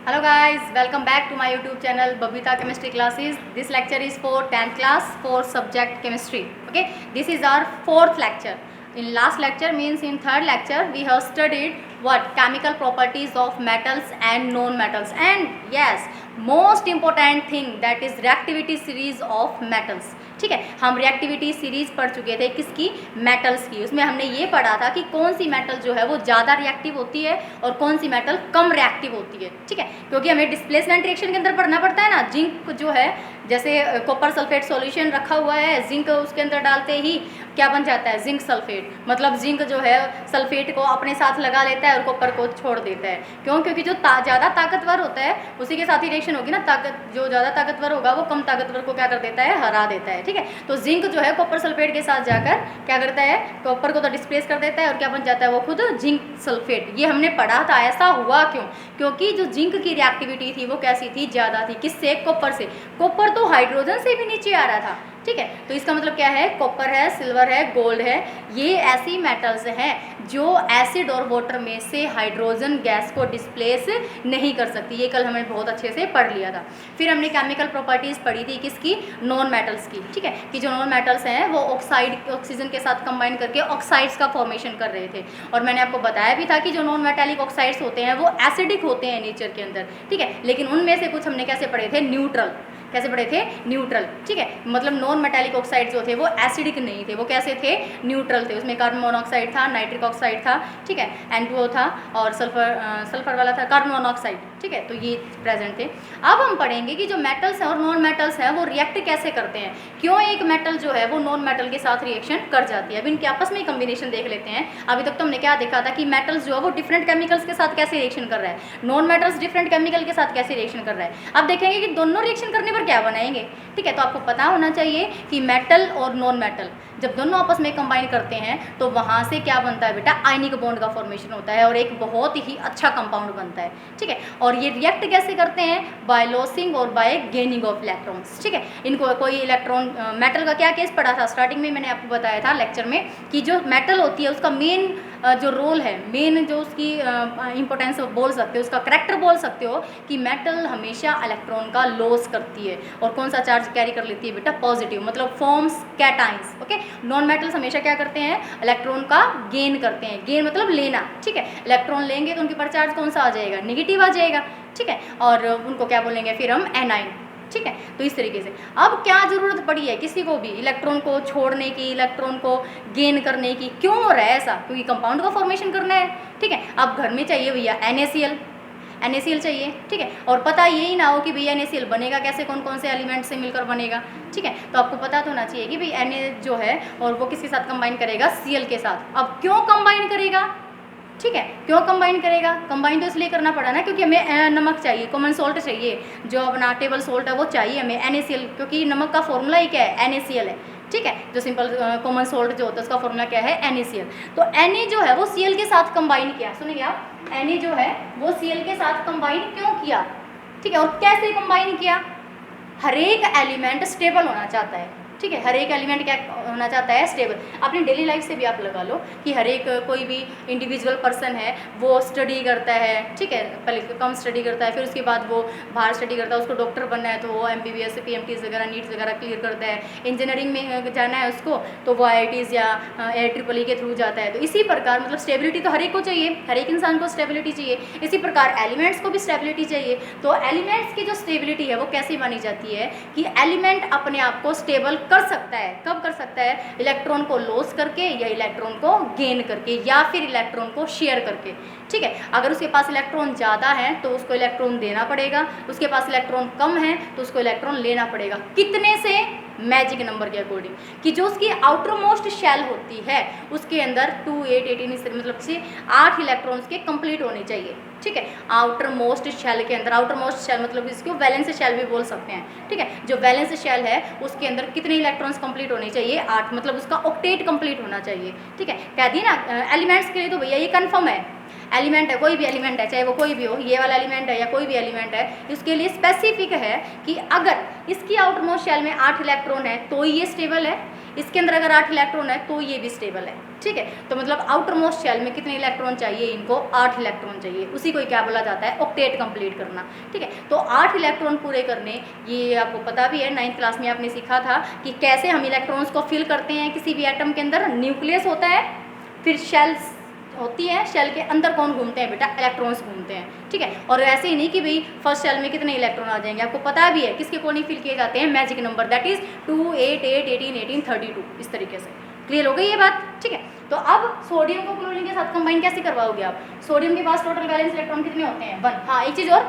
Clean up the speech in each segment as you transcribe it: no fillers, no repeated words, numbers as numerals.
Hello guys, welcome back to my YouTube channel Babita Chemistry Classes. This lecture is for 10th class for subject chemistry. Okay, this is our fourth lecture. In last lecture means in third lecture we have studied what chemical properties of metals and non-metals, and yes, most important thing that is reactivity series of metals. ठीक है, हम reactivity series पढ़ चुके थे किसकी, metals की। उसमें हमने ये पढ़ा था कि कौन सी मेटल जो है वो ज़्यादा रिएक्टिव होती है और कौन सी मेटल कम रिएक्टिव होती है। ठीक है, क्योंकि हमें डिस्प्लेसमेंट रिएक्शन के अंदर पढ़ना पड़ता है ना। जिंक जो है, जैसे कॉपर सल्फेट सॉल्यूशन रखा हुआ है, जिंक उसके अंदर डालते ही क्या बन जाता है, जिंक सल्फेट। मतलब जिंक जो है सल्फेट को अपने साथ लगा लेता है और कॉपर को छोड़ देता है। क्यों? क्योंकि जो ज़्यादा ताकतवर होता है उसी के साथ ही रिएक्शन होगी ना। जो ज़्यादा ताकतवर होगा वो कम ताकतवर को क्या कर देता है, हरा देता है। ठीक है, तो जिंक जो है कॉपर सल्फेट के साथ जाकर क्या करता है, कॉपर को तो डिस्प्लेस कर देता है और क्या बन जाता है वो खुद जिंक सल्फेट। ये हमने पढ़ा था। ऐसा हुआ क्यों? क्योंकि जो जिंक की रिएक्टिविटी थी वो कैसी थी, ज़्यादा थी। किससे? कॉपर से। कॉपर तो हाइड्रोजन से भी नीचे आ रहा था। ठीक है, तो इसका मतलब क्या है, कॉपर है, सिल्वर है, गोल्ड है, ये ऐसी मेटल्स हैं जो एसिड और वाटर में से हाइड्रोजन गैस को डिस्प्लेस नहीं कर सकती। ये कल हमने बहुत अच्छे से पढ़ लिया था। फिर हमने केमिकल प्रॉपर्टीज़ पढ़ी थी किसकी, नॉन मेटल्स की। ठीक है, कि जो नॉन मेटल्स हैं वो ऑक्सीजन के साथ कंबाइन करके ऑक्साइड्स का फॉर्मेशन कर रहे थे। और मैंने आपको बताया भी था कि जो नॉन मेटालिक ऑक्साइड्स होते हैं वो एसिडिक होते हैं नेचर के अंदर। ठीक है, लेकिन उनमें से कुछ हमने कैसे पढ़े थे, न्यूट्रल। कैसे पढ़े थे, न्यूट्रल। ठीक है, मतलब नॉन मेटालिक ऑक्साइड जो थे वो एसिडिक नहीं थे, वो कैसे थे, न्यूट्रल थे। उसमें कार्बन मोनोऑक्साइड था, नाइट्रिक ऑक्साइड था, ठीक है, N2O था, और सल्फर वाला था कार्बन मोनोऑक्साइड। ठीक है, तो ये प्रेजेंट थे। अब हम पढ़ेंगे कि जो मेटल्स हैं और नॉन मेटल्स हैं वो रिएक्ट कैसे करते हैं, क्यों एक मेटल जो है वो नॉन मेटल के साथ रिएक्शन कर जाती है। अब इनके आपस में कम्बिनेशन देख लेते हैं। अभी तक तो हमने क्या देखा था कि मेटल्स जो है वो डिफरेंट केमिकल्स के साथ कैसे रिएक्शन कर रहा है, नॉन मेटल्स डिफरेंट केमिकल के साथ कैसे रिएक्शन कर रहा है। अब देखेंगे कि दोनों रिएक्शन करने पर क्या बनाएंगे। ठीक है, तो आपको पता होना चाहिए कि मेटल और नॉन मेटल जब दोनों आपस में कंबाइन करते हैं तो वहाँ से क्या बनता है बेटा, आयनिक बॉन्ड का फॉर्मेशन होता है और एक बहुत ही अच्छा कंपाउंड बनता है। ठीक है, और ये रिएक्ट कैसे करते हैं, बाय लॉसिंग और बाय गेनिंग ऑफ इलेक्ट्रॉन्स। ठीक है, इनको कोई इलेक्ट्रॉन, मेटल का क्या केस पढ़ा था स्टार्टिंग में, मैंने आपको बताया था लेक्चर में कि जो मेटल होती है उसका मेन जो रोल है, मेन जो उसकी इंपॉर्टेंस बोल सकते हो, उसका करेक्टर बोल सकते हो कि मेटल हमेशा इलेक्ट्रॉन का लॉस करती है। और कौन सा चार्ज कैरी कर लेती है बेटा, पॉजिटिव, मतलब forms cations. Okay, non metals हमेशा क्या करते हैं, इलेक्ट्रॉन का गेन करते हैं। गेन मतलब लेना। ठीक है, इलेक्ट्रॉन लेंगे तो उनके पर चार्ज कौन सा आ जाएगा, नेगेटिव आ जाएगा। ठीक है, और उनको क्या बोलेंगे फिर हम, एनाइन। ठीक है, तो इस तरीके से अब क्या ज़रूरत पड़ी है किसी को भी इलेक्ट्रॉन को छोड़ने की, इलेक्ट्रॉन को गेन करने की। क्यों हो रहा है ऐसा, क्योंकि कंपाउंड का फॉर्मेशन करना है। ठीक है, अब घर में चाहिए भैया NaCl चाहिए। ठीक है, और पता यही ना हो कि भैया NaCl बनेगा कैसे, कौन कौन से एलिमेंट से मिलकर बनेगा। ठीक है, तो आपको पता तो होना चाहिए कि भाई Na जो है और वो किसके साथ कंबाइन करेगा, Cl के साथ। अब क्यों कंबाइन करेगा, ठीक है, क्यों कंबाइन करेगा, कंबाइन तो इसलिए करना पड़ा ना क्योंकि हमें नमक चाहिए, कॉमन सोल्ट चाहिए, जो अपना टेबल सोल्ट है वो चाहिए हमें, NaCl, क्योंकि नमक का फॉर्मूला ही क्या है, NaCl है। ठीक है, जो सिंपल कॉमन सोल्ट जो होता है उसका फॉर्मूला क्या है, NaCl। तो Na जो है वो Cl के साथ कंबाइन किया, सुनिए आप, Na जो है वो Cl के साथ कंबाइन क्यों किया। ठीक है, और कैसे कंबाइन किया, हर एक एलिमेंट स्टेबल होना चाहता है। ठीक है, हर एक एलिमेंट क्या होना चाहता है, स्टेबल। अपनी डेली लाइफ से भी आप लगा लो कि हर एक कोई भी इंडिविजुअल पर्सन है वो स्टडी करता है। ठीक है, पहले कम स्टडी करता है, फिर उसके बाद वो बाहर स्टडी करता है, उसको डॉक्टर बनना है तो वो MBBS PMTs वगैरह, नीट्स वगैरह क्लियर करता है। इंजीनियरिंग में जाना है उसको तो वो IITs या IEEE के थ्रू जाता है। तो इसी प्रकार मतलब स्टेबिलिटी तो हर एक को चाहिए, हर एक इंसान को स्टेबिलिटी चाहिए। इसी प्रकार एलिमेंट्स को भी स्टेबिलिटी चाहिए। तो एलिमेंट्स की जो स्टेबिलिटी है वो कैसे मानी जाती है कि एलिमेंट अपने आप को स्टेबल कर सकता है। कब कर सकता है, इलेक्ट्रॉन को लॉस करके या इलेक्ट्रॉन को गेन करके या फिर इलेक्ट्रॉन को शेयर करके। ठीक है, अगर उसके पास इलेक्ट्रॉन ज़्यादा है तो उसको इलेक्ट्रॉन देना पड़ेगा, उसके पास इलेक्ट्रॉन कम है तो उसको इलेक्ट्रॉन लेना पड़ेगा। कितने से, मैजिक नंबर के अकॉर्डिंग, कि जो उसकी आउटर मोस्ट शेल होती है उसके अंदर 2, 8, 18 इस तरह मतलब से 8 इलेक्ट्रॉन्स के कंप्लीट होने चाहिए। ठीक है, आउटर मोस्ट शेल के अंदर, आउटर मोस्ट शेल मतलब इसको वैलेंस शेल भी बोल सकते हैं। ठीक है, जो वैलेंस शेल है उसके अंदर कितने इलेक्ट्रॉन्स कंप्लीट होने चाहिए, 8, मतलब उसका ऑक्टेट कंप्लीट होना चाहिए। ठीक है, कह दी ना एलिमेंट्स के लिए तो भैया ये कन्फर्म है, एलिमेंट है, कोई भी एलिमेंट है, चाहे वो कोई भी हो, ये वाला एलिमेंट है या कोई भी एलिमेंट है, इसके लिए स्पेसिफिक है कि अगर इसकी आउटर मोस्ट शेल में 8 इलेक्ट्रॉन है तो ये स्टेबल है, इसके अंदर अगर 8 इलेक्ट्रॉन है तो ये भी स्टेबल है, ठीक है। तो मतलब आउटर मोस्ट शेल में कितने इलेक्ट्रॉन चाहिए, इनको 8 इलेक्ट्रॉन चाहिए, उसी को क्या बोला जाता है, ऑक्टेट कंप्लीट करना, ठीक है। तो 8 इलेक्ट्रॉन पूरे करने, ये आपको पता भी है 9th क्लास में आपने सीखा था कि कैसे हम इलेक्ट्रॉन्स को फिल करते हैं किसी भी एटम के अंदर। न्यूक्लियस होता है, फिर शेल्स होती है, शेल के अंदर कौन घूमते हैं बेटा, इलेक्ट्रॉन्स घूमते हैं, ठीक है। और ऐसे ही नहीं कि भाई फर्स्ट शेल में कितने इलेक्ट्रॉन आ जाएंगे, आपको पता भी है किसके अकॉर्डिंग फिल किए जाते हैं, मैजिक नंबर, दैट इज 2, 8, 8, 18, 18, 32, इस तरीके से। क्लियर हो गई ये बात, ठीक है। तो अब सोडियम को क्लोरीन के साथ कंबाइन कैसे करवाओगे आप, सोडियम के पास टोटल वैलेंस इलेक्ट्रॉन कितने होते हैं, 1। हाँ, एक चीज़ और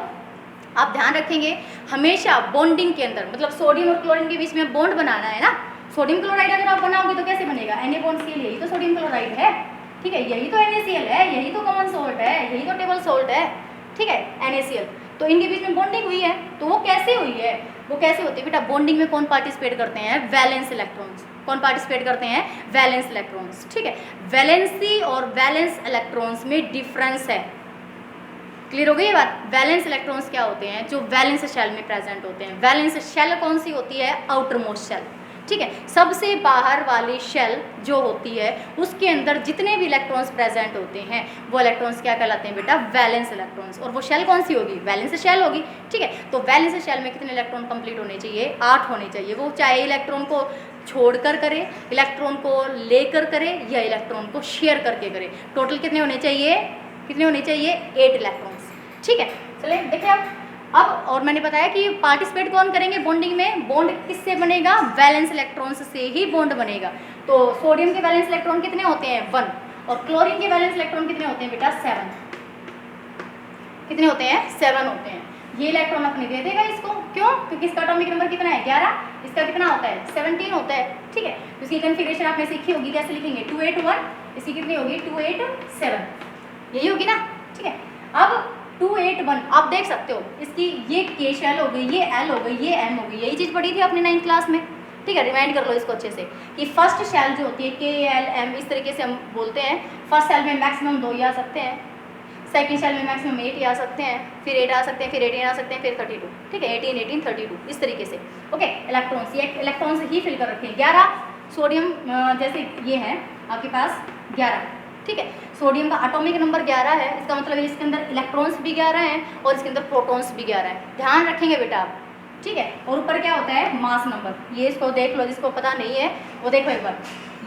आप ध्यान रखेंगे, हमेशा बॉन्डिंग के अंदर, मतलब सोडियम और क्लोरीन के बीच में बॉन्ड बनाना है ना। सोडियम क्लोराइड अगर आप बनाओगे तो कैसे बनेगा, Na+Cl, यही तो सोडियम क्लोराइड है, ठीक है, यही तो NaCl है, यही तो कॉमन सोल्ट है, यही तो टेबल सोल्ट है, ठीक है, NaCl। तो इनके बीच में बॉन्डिंग हुई है, तो वो कैसे हुई है, वो कैसे होती है बेटा, बॉन्डिंग में कौन पार्टिसिपेट करते हैं, वैलेंस इलेक्ट्रॉन्स। कौन पार्टिसिपेट करते हैं, वैलेंस इलेक्ट्रॉन्स, ठीक है। वैलेंसी और वैलेंस इलेक्ट्रॉन्स में डिफरेंस है। क्लियर हो गई ये बात। वैलेंस इलेक्ट्रॉन्स क्या होते हैं, जो वैलेंस शेल में प्रेजेंट होते हैं। वैलेंस शेल कौन सी होती है, आउटर मोस्ट शेल, ठीक है। सबसे बाहर वाली शेल जो होती है उसके अंदर जितने भी इलेक्ट्रॉन्स प्रेजेंट होते हैं वो इलेक्ट्रॉन्स क्या कहलाते हैं बेटा, वैलेंस इलेक्ट्रॉन्स। और वो शेल कौन सी होगी, वैलेंस शेल होगी, ठीक है। तो वैलेंस शेल में कितने इलेक्ट्रॉन कंप्लीट होने चाहिए, 8 होने चाहिए। वो चाहे इलेक्ट्रॉन को छोड़कर करे, इलेक्ट्रॉन को लेकर करे, या इलेक्ट्रॉन को शेयर करके करे। टोटल कितने होने चाहिए, कितने होने चाहिए, 8 इलेक्ट्रॉन्स, ठीक है। चलिए देखिए अब और मैंने बताया कि पार्टिसिपेट कौन करेंगे बॉन्डिंग में, बॉन्ड किससे बनेगा, वैलेंस इलेक्ट्रॉन्स से ही बॉन्ड बनेगा। तो सोडियम के वैलेंस इलेक्ट्रॉन कितने होते हैं, 1। और क्लोरीन के वैलेंस इलेक्ट्रॉन कितने होते हैं बेटा, 7। कितने होते हैं, 7 होते हैं। ये इलेक्ट्रॉन अपने दे देगा इसको, क्यों, क्योंकि इसका एटॉमिक नंबर कितना है, 11। इसका कितना होता है, 17 होता है, ठीक है। इसकी कन्फिगरेशन आपने सीखी होगी, कैसे लिखेंगे, 281, इसकी कितनी होगी, 287, यही होगी ना, ठीक है। अब 281 आप देख सकते हो, इसकी ये K शेल हो गई, ये L हो गई, ये M हो गई, यही चीज़ पढ़ी थी आपने 9th क्लास में, ठीक है। रिमाइंड कर लो इसको अच्छे से कि फर्स्ट शेल जो होती है K, L, M, इस तरीके से हम बोलते हैं। फर्स्ट शेल में मैक्सिमम 2 ही आ सकते हैं, सेकंड शेल में मैक्सिमम 8 ही आ सकते हैं, फिर 8 आ सकते हैं, फिर 18 आ सकते हैं, फिर 32, ठीक है, 18, 18, 32, इस तरीके से। ओके, इलेक्ट्रॉन्स, ये इलेक्ट्रॉन्स ही फिल कर रखे हैं। 11 सोडियम जैसे ये है आपके पास 11, ठीक है। सोडियम का एटॉमिक नंबर 11 है, इसका मतलब इसके अंदर इलेक्ट्रॉन्स भी 11 हैं और इसके अंदर प्रोटॉन्स भी 11 हैं। ध्यान रखेंगे बेटा आप, ठीक है। और ऊपर क्या होता है, मास नंबर, ये इसको देख लो, जिसको पता नहीं है वो देखो एक बार,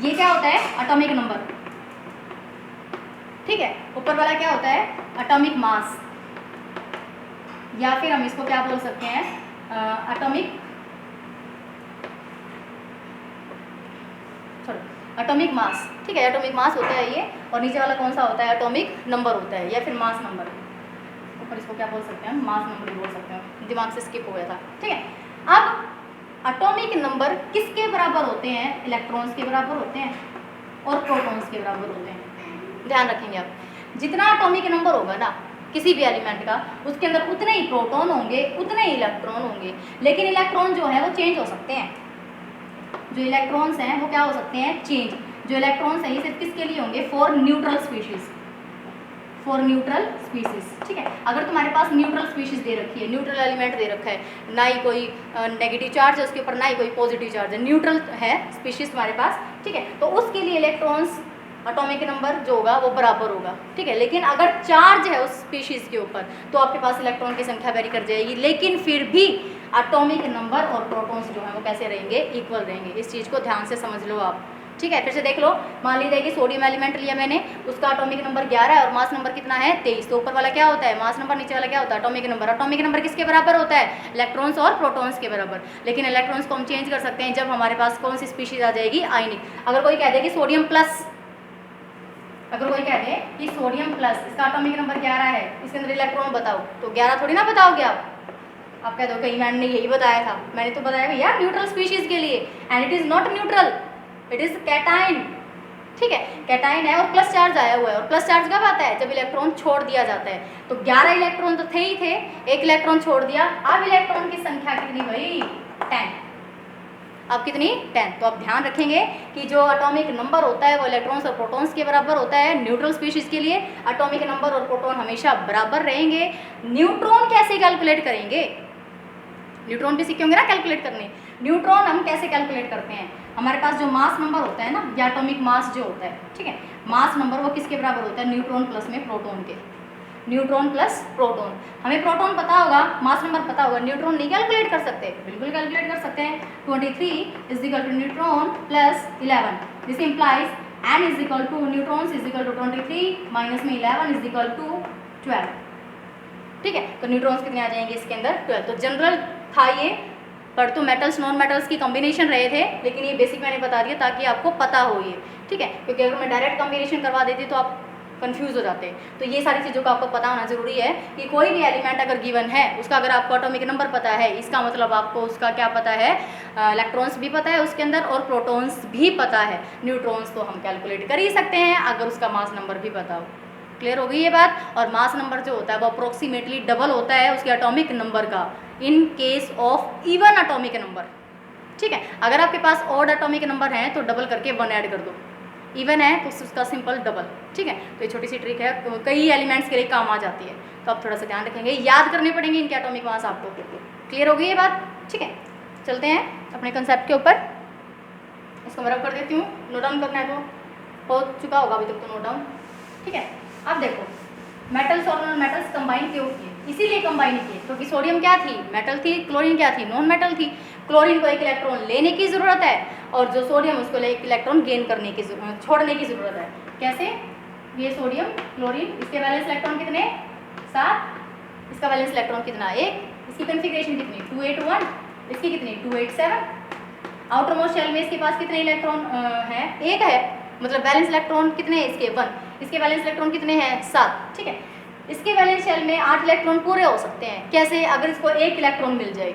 ये क्या होता है, एटॉमिक नंबर, ठीक है। ऊपर वाला क्या होता है, एटॉमिक मास, या फिर हम इसको क्या बोल सकते हैं, एटॉमिक मास, ठीक है। एटॉमिक मास होता है ये, और नीचे वाला कौन सा होता है, एटॉमिक नंबर होता है, या फिर मास नंबर। ऊपर इसको क्या बोल सकते हैं, मास नंबर बोल सकते हैं, दिमाग से स्किप हो गया था, ठीक है। अब एटॉमिक नंबर किसके बराबर होते हैं, इलेक्ट्रॉन्स के बराबर होते हैं और प्रोटॉन्स के बराबर होते हैं। ध्यान रखेंगे आप, जितना एटॉमिक नंबर होगा ना किसी भी एलिमेंट का, उसके अंदर उतने ही प्रोटॉन होंगे, उतने ही इलेक्ट्रॉन होंगे। लेकिन इलेक्ट्रॉन जो है वो चेंज हो सकते हैं, जो इलेक्ट्रॉन्स हैं वो क्या हो सकते हैं, चेंज। जो इलेक्ट्रॉन्स हैं ये सिर्फ किसके लिए होंगे, for neutral species, for neutral species, ठीक है। अगर तुम्हारे पास न्यूट्रल स्पीशीज दे रखी है, न्यूट्रल एलिमेंट दे रखा है, ना ही कोई नेगेटिव चार्ज है उसके ऊपर, ना ही कोई पॉजिटिव चार्ज है, न्यूट्रल है स्पीशीज तुम्हारे पास, ठीक है, तो उसके लिए इलेक्ट्रॉन्स एटॉमिक नंबर जो होगा वो बराबर होगा, ठीक है। लेकिन अगर चार्ज है उस स्पीशीज के ऊपर तो आपके पास इलेक्ट्रॉन की संख्या वेरी कर जाएगी, लेकिन फिर भी एटॉमिक नंबर और प्रोटॉन्स जो है वो कैसे रहेंगे, इक्वल रहेंगे। इस चीज़ को ध्यान से समझ लो आप, ठीक है। फिर से देख लो, मान लीजिए कि सोडियम एलिमेंट लिया मैंने, उसका एटॉमिक नंबर 11 है और मास नंबर कितना है, 23। तो ऊपर वाला क्या होता है, मास नंबर, नीचे वाला क्या होता है, एटॉमिक नंबर। एटॉमिक नंबर किसके बराबर होता है, इलेक्ट्रॉन्स और प्रोटॉन्स के बराबर। लेकिन इलेक्ट्रॉन्स को हम चेंज कर सकते हैं जब हमारे पास कौन सी स्पीशीज आ जाएगी, आयनिक। अगर कोई कह दे कि सोडियम प्लस, अगर कोई कह दे कि सोडियम प्लस, इसका एटॉमिक नंबर 11 है, इसके अंदर इलेक्ट्रॉन बताओ, तो 11 थोड़ी ना बताओगे आप कह दो कहीं मैंने ने यही बताया था। मैंने तो बताया भैया न्यूट्रल स्पीशीज के लिए, and it is not neutral, it is cation, ठीक है, कैटाइन है और प्लस चार्ज आया हुआ है। और प्लस चार्ज कब आता है, जब इलेक्ट्रॉन छोड़ दिया जाता है। तो 11 इलेक्ट्रॉन तो थे ही थे, एक इलेक्ट्रॉन छोड़ दिया, अब इलेक्ट्रॉन की संख्या कितनी भाई, 10। अब कितनी, 10। तो आप ध्यान रखेंगे कि जो एटॉमिक नंबर होता है वो इलेक्ट्रॉन्स और प्रोटॉन्स के बराबर होता है। न्यूट्रल स्पीशीज के लिए एटॉमिक नंबर और प्रोटॉन हमेशा बराबर रहेंगे। न्यूट्रॉन कैसे कैलकुलेट करेंगे, न्यूट्रॉन भी सीखे होंगे ना कैलकुलेट करने। न्यूट्रॉन हम कैसे कैलकुलेट करते हैं, हमारे पास जो मास नंबर होता है ना, या एटॉमिक मास जो होता है, ठीक है, मास नंबर वो किसके बराबर होता है, न्यूट्रॉन प्लस में प्रोटॉन के, न्यूट्रॉन प्लस प्रोटॉन। हमें प्रोटॉन पता होगा, मास नंबर पता होगा, न्यूट्रॉन नहीं कैलकुलेट कर सकते, बिल्कुल कैलकुलेट कर सकते हैं। 23 is equal to neutron plus 11, this implies n is equal to neutrons is equal to 23 minus में 11 इज इक्वल टू 12, ठीक है। तो न्यूट्रॉन्स कितने आ जाएंगे इसके अंदर, 12। तो जनरल था ये, पर तो मेटल्स नॉन मेटल्स की कॉम्बिनेशन रहे थे, लेकिन ये बेसिक मैंने बता दिया ताकि आपको पता हो ये, ठीक है, क्योंकि अगर मैं डायरेक्ट कॉम्बिनेशन करवा देती तो आप कंफ्यूज हो जाते। तो ये सारी चीज़ों का आपको पता होना जरूरी है कि कोई भी एलिमेंट अगर गिवन है उसका अगर आपको एटॉमिक नंबर पता है, इसका मतलब आपको उसका क्या पता है, इलेक्ट्रॉन्स भी पता है उसके अंदर और प्रोटॉन्स भी पता है। न्यूट्रॉन्स तो हम कैलकुलेट कर ही सकते हैं अगर उसका मास नंबर भी पता हो। क्लियर हो गई ये बात। और मास नंबर जो होता है वो अप्रोक्सीमेटली डबल होता है उसके एटॉमिक नंबर का in case of even atomic number, ठीक है। अगर आपके पास ऑड एटॉमिक नंबर है तो डबल करके 1 ऐड कर दो, इवन है तो उसका सिंपल डबल, ठीक है। तो ये छोटी सी ट्रिक है, कई एलिमेंट्स के लिए काम आ जाती है, तो आप थोड़ा सा ध्यान रखेंगे, याद करने पड़ेंगे इनके एटॉमिक मास आपको। क्लियर हो गई ये बात, ठीक है। चलते हैं अपने कंसेप्ट के ऊपर, इसको मैं रब कर देती हूँ, नोट डाउन करना है तो हो चुका होगा अभी तक तो नोट डाउन, ठीक है। अब देखो मेटल्स और नॉन मेटल्स कंबाइन क्यों किए, इसीलिए कंबाइन किए क्योंकि सोडियम क्या थी, मेटल थी, क्लोरीन क्या थी, नॉन मेटल थी। क्लोरीन को एक इलेक्ट्रॉन लेने की ज़रूरत है और जो सोडियम उसको एक इलेक्ट्रॉन गेन करने की छोड़ने की ज़रूरत है। कैसे, ये सोडियम क्लोरीन, इसके वैलेंस इलेक्ट्रॉन कितने 7, इसका वैलेंस इलेक्ट्रॉन कितना 1, इसकी कॉन्फ़िगरेशन कितनी 281, इसकी कितनी 287। आउटर मोस्ट शेल में इसके पास कितने इलेक्ट्रॉन है, 1 है, मतलब बैलेंस इलेक्ट्रॉन कितने हैं इसके 1, इसके वैलेंस इलेक्ट्रॉन कितने हैं 7, ठीक है। इसके वैलेंस शेल में 8 इलेक्ट्रॉन पूरे हो सकते हैं, कैसे, अगर इसको 1 इलेक्ट्रॉन मिल जाए,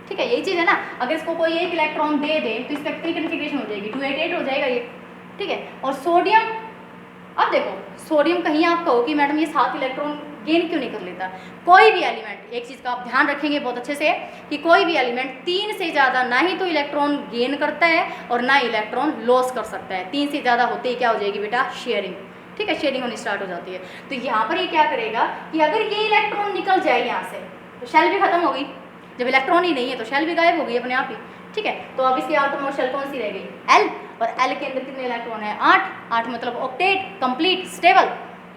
ठीक है, यही चीज़ है ना, अगर इसको कोई 1 इलेक्ट्रॉन दे दे तो इसका कितनी कॉन्फ़िगरेशन हो जाएगी 288 हो जाएगा ये, ठीक है। और सोडियम, अब देखो सोडियम कहीं आप कहो कि मैडम ये 7 इलेक्ट्रॉन गेन क्यों नहीं कर लेता, कोई भी एलिमेंट, एक चीज़ का आप ध्यान रखेंगे बहुत अच्छे से कि कोई भी एलिमेंट 3 से ज़्यादा ना ही तो इलेक्ट्रॉन गेन करता है और ना इलेक्ट्रॉन लॉस कर सकता है। 3 से ज़्यादा होते ही क्या हो जाएगी बेटा, शेयरिंग, ठीक है, शेयरिंग होनी स्टार्ट हो जाती है। तो यहाँ पर ये क्या करेगा कि अगर ये इलेक्ट्रॉन निकल जाए यहाँ से तो शेल भी खत्म हो गई, जब इलेक्ट्रॉन ही नहीं है तो शेल भी गायब हो गई अपने आप ही, ठीक है। तो अब इसकी आउटर मोस्ट शेल कौन सी रह गई, एल, और एल के अंदर कितने इलेक्ट्रॉन है 8 मतलब ऑक्टेट, कंप्लीट, स्टेबल,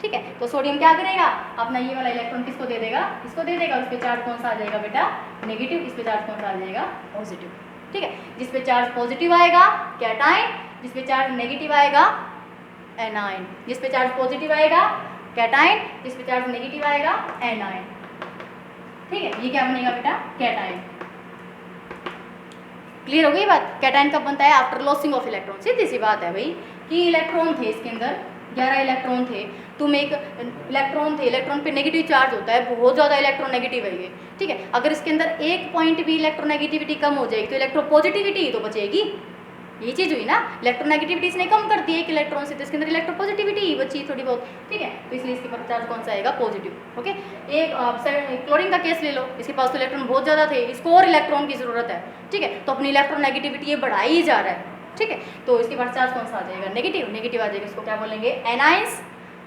ठीक है। तो सोडियम क्या करेगा, अपना ये वाला इलेक्ट्रॉन किसको दे देगा, इसको दे देगा, उस पर चार्ज कौन सा आ जाएगा बेटा, नेगेटिव, इस पे चार्ज कौन सा आ जाएगा, पॉजिटिव, ठीक है। जिस पे चार्ज पॉजिटिव आएगा कैटाइन, जिस पे चार्ज नेगेटिव आएगा एनाइन, जिस पे चार्ज पॉजिटिव आएगा कैटाइन, जिस पे चार्ज नेगेटिव आएगा एनाइन, ठीक है। ये क्या बनेगा बेटा, कैटाइन। क्लियर हो गई बात। कैटाइन कब बनता है, आफ्टर लॉसिंग ऑफ इलेक्ट्रॉन। सीधी सी बात है भाई कि इलेक्ट्रॉन थे इसके अंदर 11 इलेक्ट्रॉन थे, तुम एक इलेक्ट्रॉन थे, इलेक्ट्रॉन पे नेगेटिव चार्ज होता है, बहुत ज़्यादा इलेक्ट्रॉन नेगेटिव है ये, ठीक है। अगर इसके अंदर एक पॉइंट भी इलेक्ट्रोनेगेटिविटी कम हो जाएगी तो इलेक्ट्रोपॉजिटिविटी तो बचेगी, ये चीज़ हुई ना, इलेक्ट्रोनेगेटिविटी इसने कम कर दी एक इलेक्ट्रॉन से, तो इसके अंदर इलेक्ट्रोपॉजिटिविटी ही बची थोड़ी बहुत, ठीक है। तो इसलिए इसके पास चार्ज कौन सा आएगा, पॉजिटिव, ओके। एक क्लोरीन का केस ले लो, इसके पास तो इलेक्ट्रॉन बहुत ज़्यादा थे, इसको और इलेक्ट्रॉन की ज़रूरत है, ठीक है। तो अपनी इलेक्ट्रोनेगेटिविटी ये बढ़ा ही जा रहा है, ठीक है। तो इसके पास चार्ज कौन सा आ जाएगा, नेगेटिव, नेगेटिव आ जाएगा, इसको क्या बोलेंगे एनाइंस,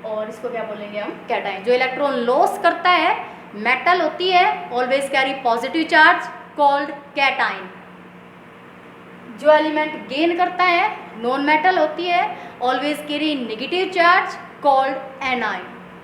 और इसको क्या बोलेंगे हम कैटाइन। जो इलेक्ट्रॉन लॉस करता है मेटल होती है, always carry positive charge, called cation. जो एलिमेंट गेन करता है नॉन मेटल होती है, always carry negative charge, called A9.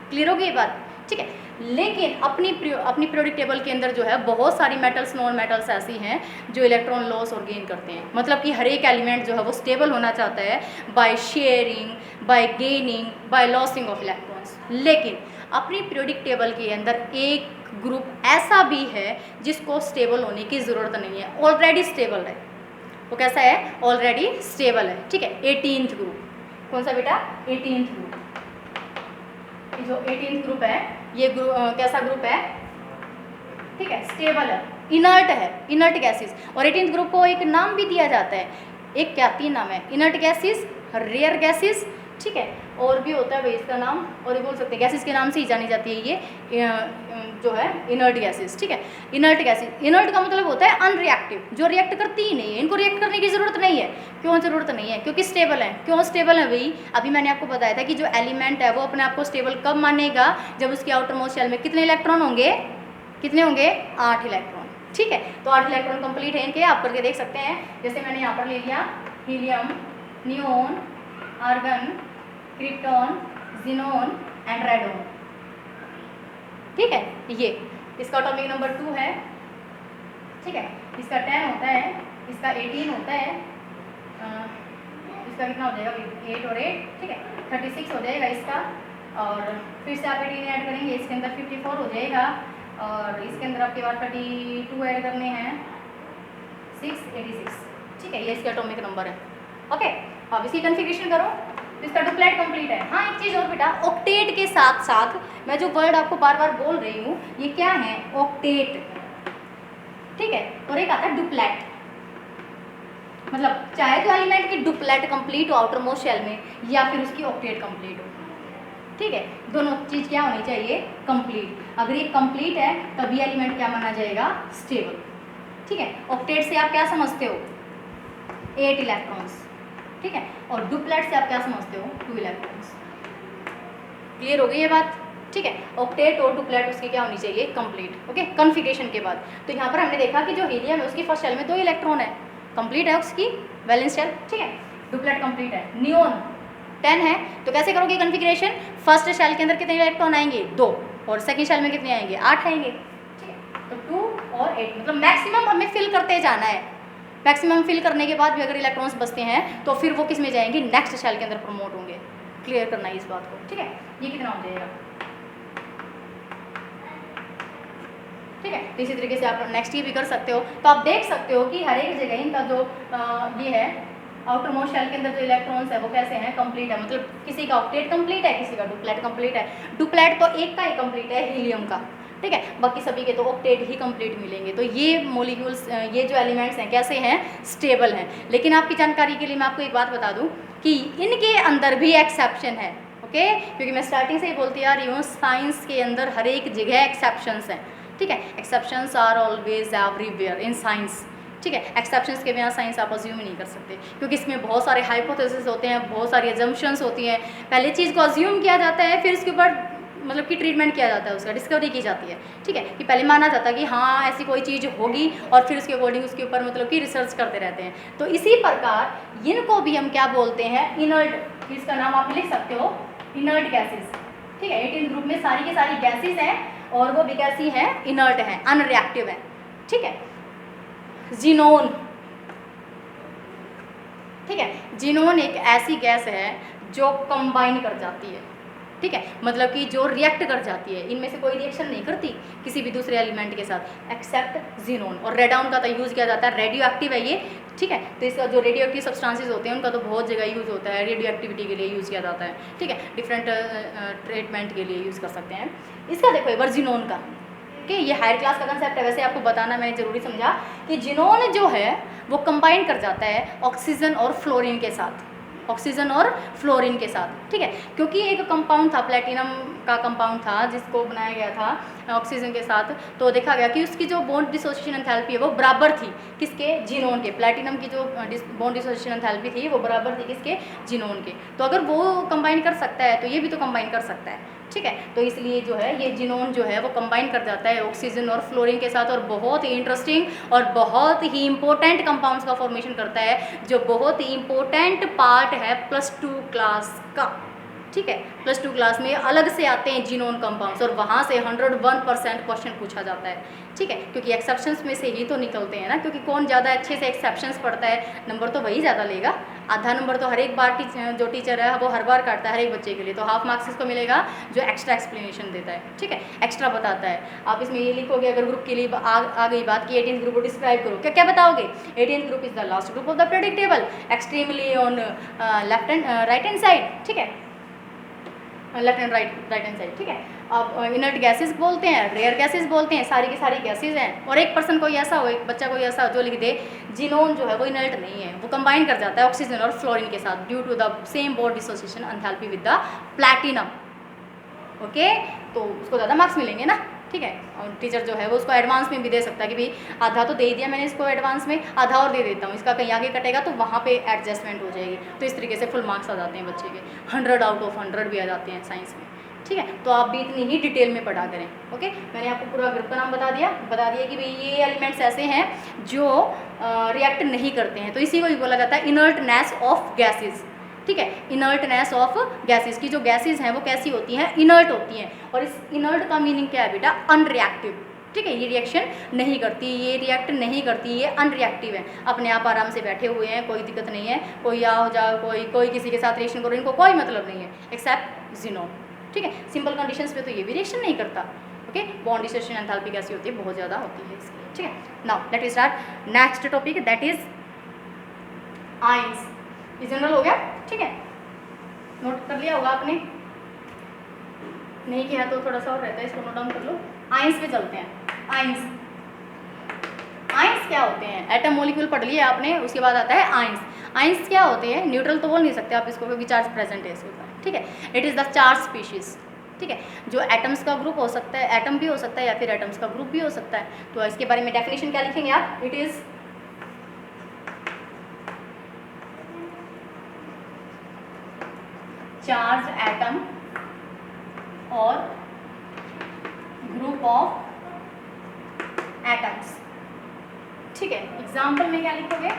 Clear हो गई ये बात, ठीक है। लेकिन अपनी पीरियोडिक टेबल के अंदर जो है बहुत सारी मेटल्स नॉन मेटल्स ऐसी हैं जो इलेक्ट्रॉन लॉस और गेन करते हैं, मतलब कि हर एक एलिमेंट जो है वो स्टेबल होना चाहता है by sharing, by gaining, by losing of electrons. लेकिन अपनी पीरियोडिक टेबल के अंदर एक ग्रुप ऐसा भी है जिसको स्टेबल होने की ज़रूरत नहीं है, ऑलरेडी स्टेबल है। वो कैसा है, ऑलरेडी स्टेबल है, ठीक है। 18th ग्रुप, कौन सा बेटा, 18th ग्रुप। जो 18th ग्रुप है ये कैसा ग्रुप है, ठीक है, स्टेबल है, इनर्ट है, इनर्ट गैसेस। और 18th ग्रुप को एक नाम भी दिया जाता है, एक क्या 3 नाम है, इनर्ट गैसेस, रेयर गैसेस, ठीक है। और भी होता है भाई इसका नाम, और ये बोल सकते हैं गैसेस के नाम से ही जानी जाती है ये जो है इनर्ट गैसेस, ठीक है। इनर्ट गैसेस, इनर्ट का मतलब होता है अनरिएक्टिव, जो रिएक्ट करती ही नहीं है, इनको रिएक्ट करने की ज़रूरत नहीं है। क्यों ज़रूरत नहीं है, क्योंकि स्टेबल है। क्यों स्टेबल है भाई, अभी मैंने आपको बताया था कि जो एलिमेंट है वो अपने आप को स्टेबल कब मानेगा, जब उसकी आउटर मोस्ट शेल में कितने इलेक्ट्रॉन होंगे, कितने होंगे 8 इलेक्ट्रॉन, ठीक है, तो 8 इलेक्ट्रॉन कंप्लीट है इनके, आप करके देख सकते हैं। जैसे मैंने यहाँ पर ले लिया helium, neon, argon, krypton, xenon and radon. ठीक है, ये इसका एटॉमिक नंबर 2 है। ठीक है, इसका 10 होता है, इसका 18 होता है, इसका कितना हो जाएगा 8 और 8, ठीक है 36 हो जाएगा इसका। और फिर से आप 18 ऐड करेंगे, इसके अंदर 54 हो जाएगा। और इसके अंदर आपके पास 32 ऐड करने हैं, 686। ठीक है, ये इसका एटॉमिक नंबर है। ओके, अब इसकी कन्फिग्रेशन करो, इसका डुप्लेट कंप्लीट है। हाँ, एक चीज़ और बेटा, ऑक्टेट के साथ साथ मैं जो वर्ड आपको बार बार बोल रही हूँ, ये क्या है, ऑक्टेट। ठीक है, और एक आता है डुप्लेट, मतलब चाहे तो एलिमेंट की डुप्लेट कंप्लीट हो आउटर मोस्ट शेल में, या फिर उसकी ऑक्टेट कंप्लीट हो। ठीक है, दोनों चीज़ क्या होनी चाहिए, कंप्लीट। अगर ये कंप्लीट है तभी एलिमेंट क्या माना जाएगा, स्टेबल। ठीक है, ऑक्टेट से आप क्या समझते हो, 8 इलेक्ट्रॉन्स। ठीक है, और डुप्लेट से आप क्या समझते हो, 2 इलेक्ट्रॉन्स। क्लियर हो गई ये बात। ठीक है, ऑक्टेट और डुप्लेट उसकी क्या होनी चाहिए, कंप्लीट। ओके, कन्फिग्रेशन के बाद तो यहाँ पर हमने देखा कि जो हीलियम है उसकी फर्स्ट शेल में 2 इलेक्ट्रॉन है, कंप्लीट है उसकी वैलेंस शेल। ठीक है, डुप्लेट कंप्लीट है। नियोन 10 है, तो कैसे करोगे कन्फिग्रेशन, फर्स्ट शेल के अंदर कितने इलेक्ट्रॉन आएंगे, 2, और सेकंड शेल में कितने आएंगे, 8 आएंगे। ठीक है, तो 2 और 8, मतलब मैक्सिमम हमें फिल करते जाना है। मैक्सिमम फिल करने के बाद भी अगर इलेक्ट्रॉन्स बचते हैं तो फिर वो किस में जाएंगे, नेक्स्ट शेल के अंदर प्रमोट होंगे। क्लियर करना है इस बात को। ठीक है, ये कितना हो जाएगा। ठीक है, तो इसी तरीके से आप नेक्स्ट ये भी कर सकते हो। तो आप देख सकते हो कि हर एक जगह इनका जो ये है आउटर मोस्ट शेल के अंदर जो इलेक्ट्रॉन्स है वो कैसे हैं, कंप्लीट है। मतलब किसी का ऑक्टेट कंप्लीट है, किसी का डुप्लेट कंप्लीट है। डुप्लेट तो एक का ही कंप्लीट है, हीलियम का। ठीक है, बाकी सभी के तो ऑक्टेट ही कंप्लीट मिलेंगे। तो ये मॉलिक्यूल्स, ये जो एलिमेंट्स हैं कैसे हैं, स्टेबल हैं। लेकिन आपकी जानकारी के लिए मैं आपको एक बात बता दूं कि इनके अंदर भी एक्सेप्शन है। ओके, क्योंकि मैं स्टार्टिंग से ही बोलती आ रही हूँ, साइंस के अंदर हर एक जगह एक्सेप्शंस हैं। ठीक है, exceptions are always everywhere in science. ठीक है, एक्सेप्शंस के बिना साइंस आप अज्यूम ही नहीं कर सकते, क्योंकि इसमें बहुत सारे हाइपोथेसिस होते हैं, बहुत सारी अजम्पशंस होती हैं। पहले चीज़ को अज्यूम किया जाता है, फिर उसके ऊपर मतलब कि ट्रीटमेंट किया जाता है, उसका डिस्कवरी की जाती है। ठीक है, कि पहले माना जाता है कि हाँ ऐसी कोई चीज़ होगी, और फिर उसके अकॉर्डिंग उसके ऊपर मतलब कि रिसर्च करते रहते हैं। तो इसी प्रकार इनको भी हम क्या बोलते हैं, इनर्ट। इसका नाम आप लिख सकते हो, इनर्ट गैसेस। ठीक है, 18 ग्रुप में सारी की सारी गैसेस हैं, और वो भी कैसी हैं, इनर्ट हैं, अनरिएक्टिव हैं। ठीक है, जिनोन। ठीक है, जिनोन एक ऐसी गैस है जो कंबाइन कर जाती है। ठीक है, मतलब कि जो रिएक्ट कर जाती है, इनमें से कोई रिएक्शन नहीं करती किसी भी दूसरे एलिमेंट के साथ एक्सेप्ट जिनोन। और रेडॉन का तो यूज़ किया जाता है, रेडियो एक्टिव है ये। ठीक है, तो इसका जो रेडियो एक्टिव सब्सटेंसेस होते हैं उनका तो बहुत जगह यूज़ होता है, रेडियो एक्टिविटी के लिए यूज़ किया जाता है। ठीक है, डिफरेंट ट्रीटमेंट के लिए यूज़ कर सकते हैं। इसका देखो एक बार जिनोन का, कि ये हायर क्लास का कंसेप्ट है, वैसे आपको बताना मैंने ज़रूरी समझा कि जिनोन जो है वो कंबाइन कर जाता है ऑक्सीजन और फ्लोरीन के साथ, ऑक्सीजन और फ्लोरीन के साथ। ठीक है, क्योंकि एक कंपाउंड था, प्लेटिनम का कंपाउंड था जिसको बनाया गया था ऑक्सीजन के साथ, तो देखा गया कि उसकी जो बॉन्ड डिसोसिएशन एंथैल्पी है वो बराबर थी किसके, जिनोन के। प्लेटिनम की जो बॉन्ड डिसोसिएशन एंथैल्पी थी वो बराबर थी किसके, जिनोन के। तो अगर वो कंबाइन कर सकता है तो ये भी तो कंबाइन कर सकता है। ठीक है, तो इसलिए जो है ये जिनोन जो है वो कंबाइन कर जाता है ऑक्सीजन और फ्लोरीन के साथ, और बहुत ही इंटरेस्टिंग और बहुत ही इंपॉर्टेंट कंपाउंड्स का फॉर्मेशन करता है, जो बहुत ही इंपॉर्टेंट पार्ट है +2 क्लास का। ठीक है, +2 क्लास में अलग से आते हैं जिनोन कंपाउंड्स, और वहाँ से 101% क्वेश्चन पूछा जाता है। ठीक है, क्योंकि एक्सेप्शंस में से ही तो निकलते हैं ना, क्योंकि कौन ज़्यादा अच्छे से एक्सेप्शंस पढ़ता है, नंबर तो वही ज़्यादा लेगा। आधा नंबर तो हर एक बार जो टीचर है वो हर बार काटता है हर एक बच्चे के लिए, तो हाफ मार्क्स इसको मिलेगा जो एक्स्ट्रा एक्सप्लेनेशन देता है। ठीक है, एक्स्ट्रा बताता है। आप इसमें ये लिखोगे, अगर ग्रुप के लिए आ गई बात कि 18th ग्रुप को डिस्क्राइब करो, क्या क्या बताओगे, 18th group is the last group of the predictable, extremely on left and right hand side. ठीक है, left and right hand side. ठीक है, अब इनर्ट गैसेस बोलते हैं, रेयर गैसेस बोलते हैं, सारी की सारी गैसेस हैं। और एक पर्सन कोई ऐसा हो, एक बच्चा कोई ऐसा हो जो लिख दे जिनोन जो है वो इनर्ट नहीं है, वो कंबाइन कर जाता है ऑक्सीजन और फ्लोरीन के साथ due to the same bond dissociation enthalpy with the platinum. Okay, तो उसको ज़्यादा मार्क्स मिलेंगे ना। ठीक है, और टीचर जो है वो उसको एडवांस में भी दे सकता है कि भाई आधा तो दे ही दिया मैंने इसको एडवांस में, आधा और दे देता हूँ, इसका कहीं आगे कटेगा तो वहाँ पे एडजस्टमेंट हो जाएगी। तो इस तरीके से फुल मार्क्स आ जाते हैं बच्चे के, 100 आउट ऑफ 100 भी आ जाते हैं साइंस में। ठीक है, तो आप भी इतनी ही डिटेल में पढ़ा करें। ओके, मैंने आपको पूरा ग्रुप का नाम बता दिया कि भाई ये एलिमेंट्स ऐसे हैं जो रिएक्ट नहीं करते हैं, तो इसी को ही बोला जाता है इनर्टनेस ऑफ गैसेज। ठीक है, इनर्टनेस ऑफ गैसेज की जो गैसेज हैं वो कैसी होती हैं, इनर्ट होती हैं। और इस इनर्ट का मीनिंग क्या है बेटा, अनरिएक्टिव। ठीक है, ये रिएक्शन नहीं करती, ये रिएक्ट नहीं करती, ये अनरिएक्टिव है, अपने आप आराम से बैठे हुए हैं, कोई दिक्कत नहीं है, कोई आओ जाओ, कोई किसी के साथ रिएक्शन करो, इनको कोई मतलब नहीं है एक्सेप्ट ज़ीनोन। ठीक है, सिंपल कंडीशंस पे तो ये भी रिएक्शन नहीं करता। ओके, बॉन्ड डिस्ट्रीब्यूशन एंथैल्पी कैसी होती है, बहुत ज़्यादा होती है इसकी। ठीक है, now let us start next topic, that is ions. ये जनरल हो गया। ठीक है, नोट कर लिया होगा आपने, नहीं किया तो थोड़ा सा और रहता है, इसको नोट डाउन कर लो। आयंस पे चलते हैं। आयंस क्या होते हैं, एटम मॉलिक्यूल पढ़ लिया आपने, उसके बाद आता है आयंस। आयंस क्या होते हैं, न्यूट्रल तो बोल नहीं सकते आप इसको क्योंकि चार्ज प्रेजेंट है इसके ऊपर। ठीक है, it is the charge species. ठीक है, जो एटम्स का ग्रुप हो सकता है, एटम भी हो सकता है या फिर एटम्स का ग्रुप भी हो सकता है। तो इसके बारे में डेफिनेशन क्या लिखेंगे आप, इट इज़ चार्ज एटम और ग्रुप ऑफ एटम्स। ठीक है, एग्जाम्पल में क्या लिखोगे,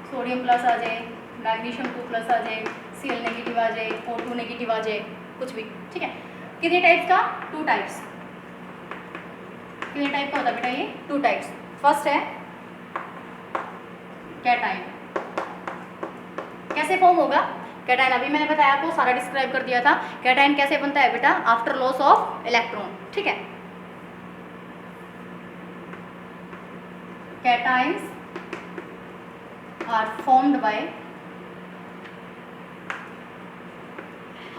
सोडियम प्लस आ जाए, मैग्नीशियम 2 प्लस आ जाए, Cl नेगेटिव आ जाए, O2 नेगेटिव आ जाए, कुछ भी। ठीक है, कितने टाइप्स का, 2 टाइप्स। कितने टाइप का होता है बेटा ये, 2 टाइप्स। फर्स्ट है कैटाइन। कैसे फॉर्म होगा कैटाइन, अभी मैंने बताया आपको, सारा डिस्क्राइब कर दिया था। कैटाइन कैसे बनता है बेटा, आफ्टर लॉस ऑफ इलेक्ट्रॉन। ठीक है, cations are formed by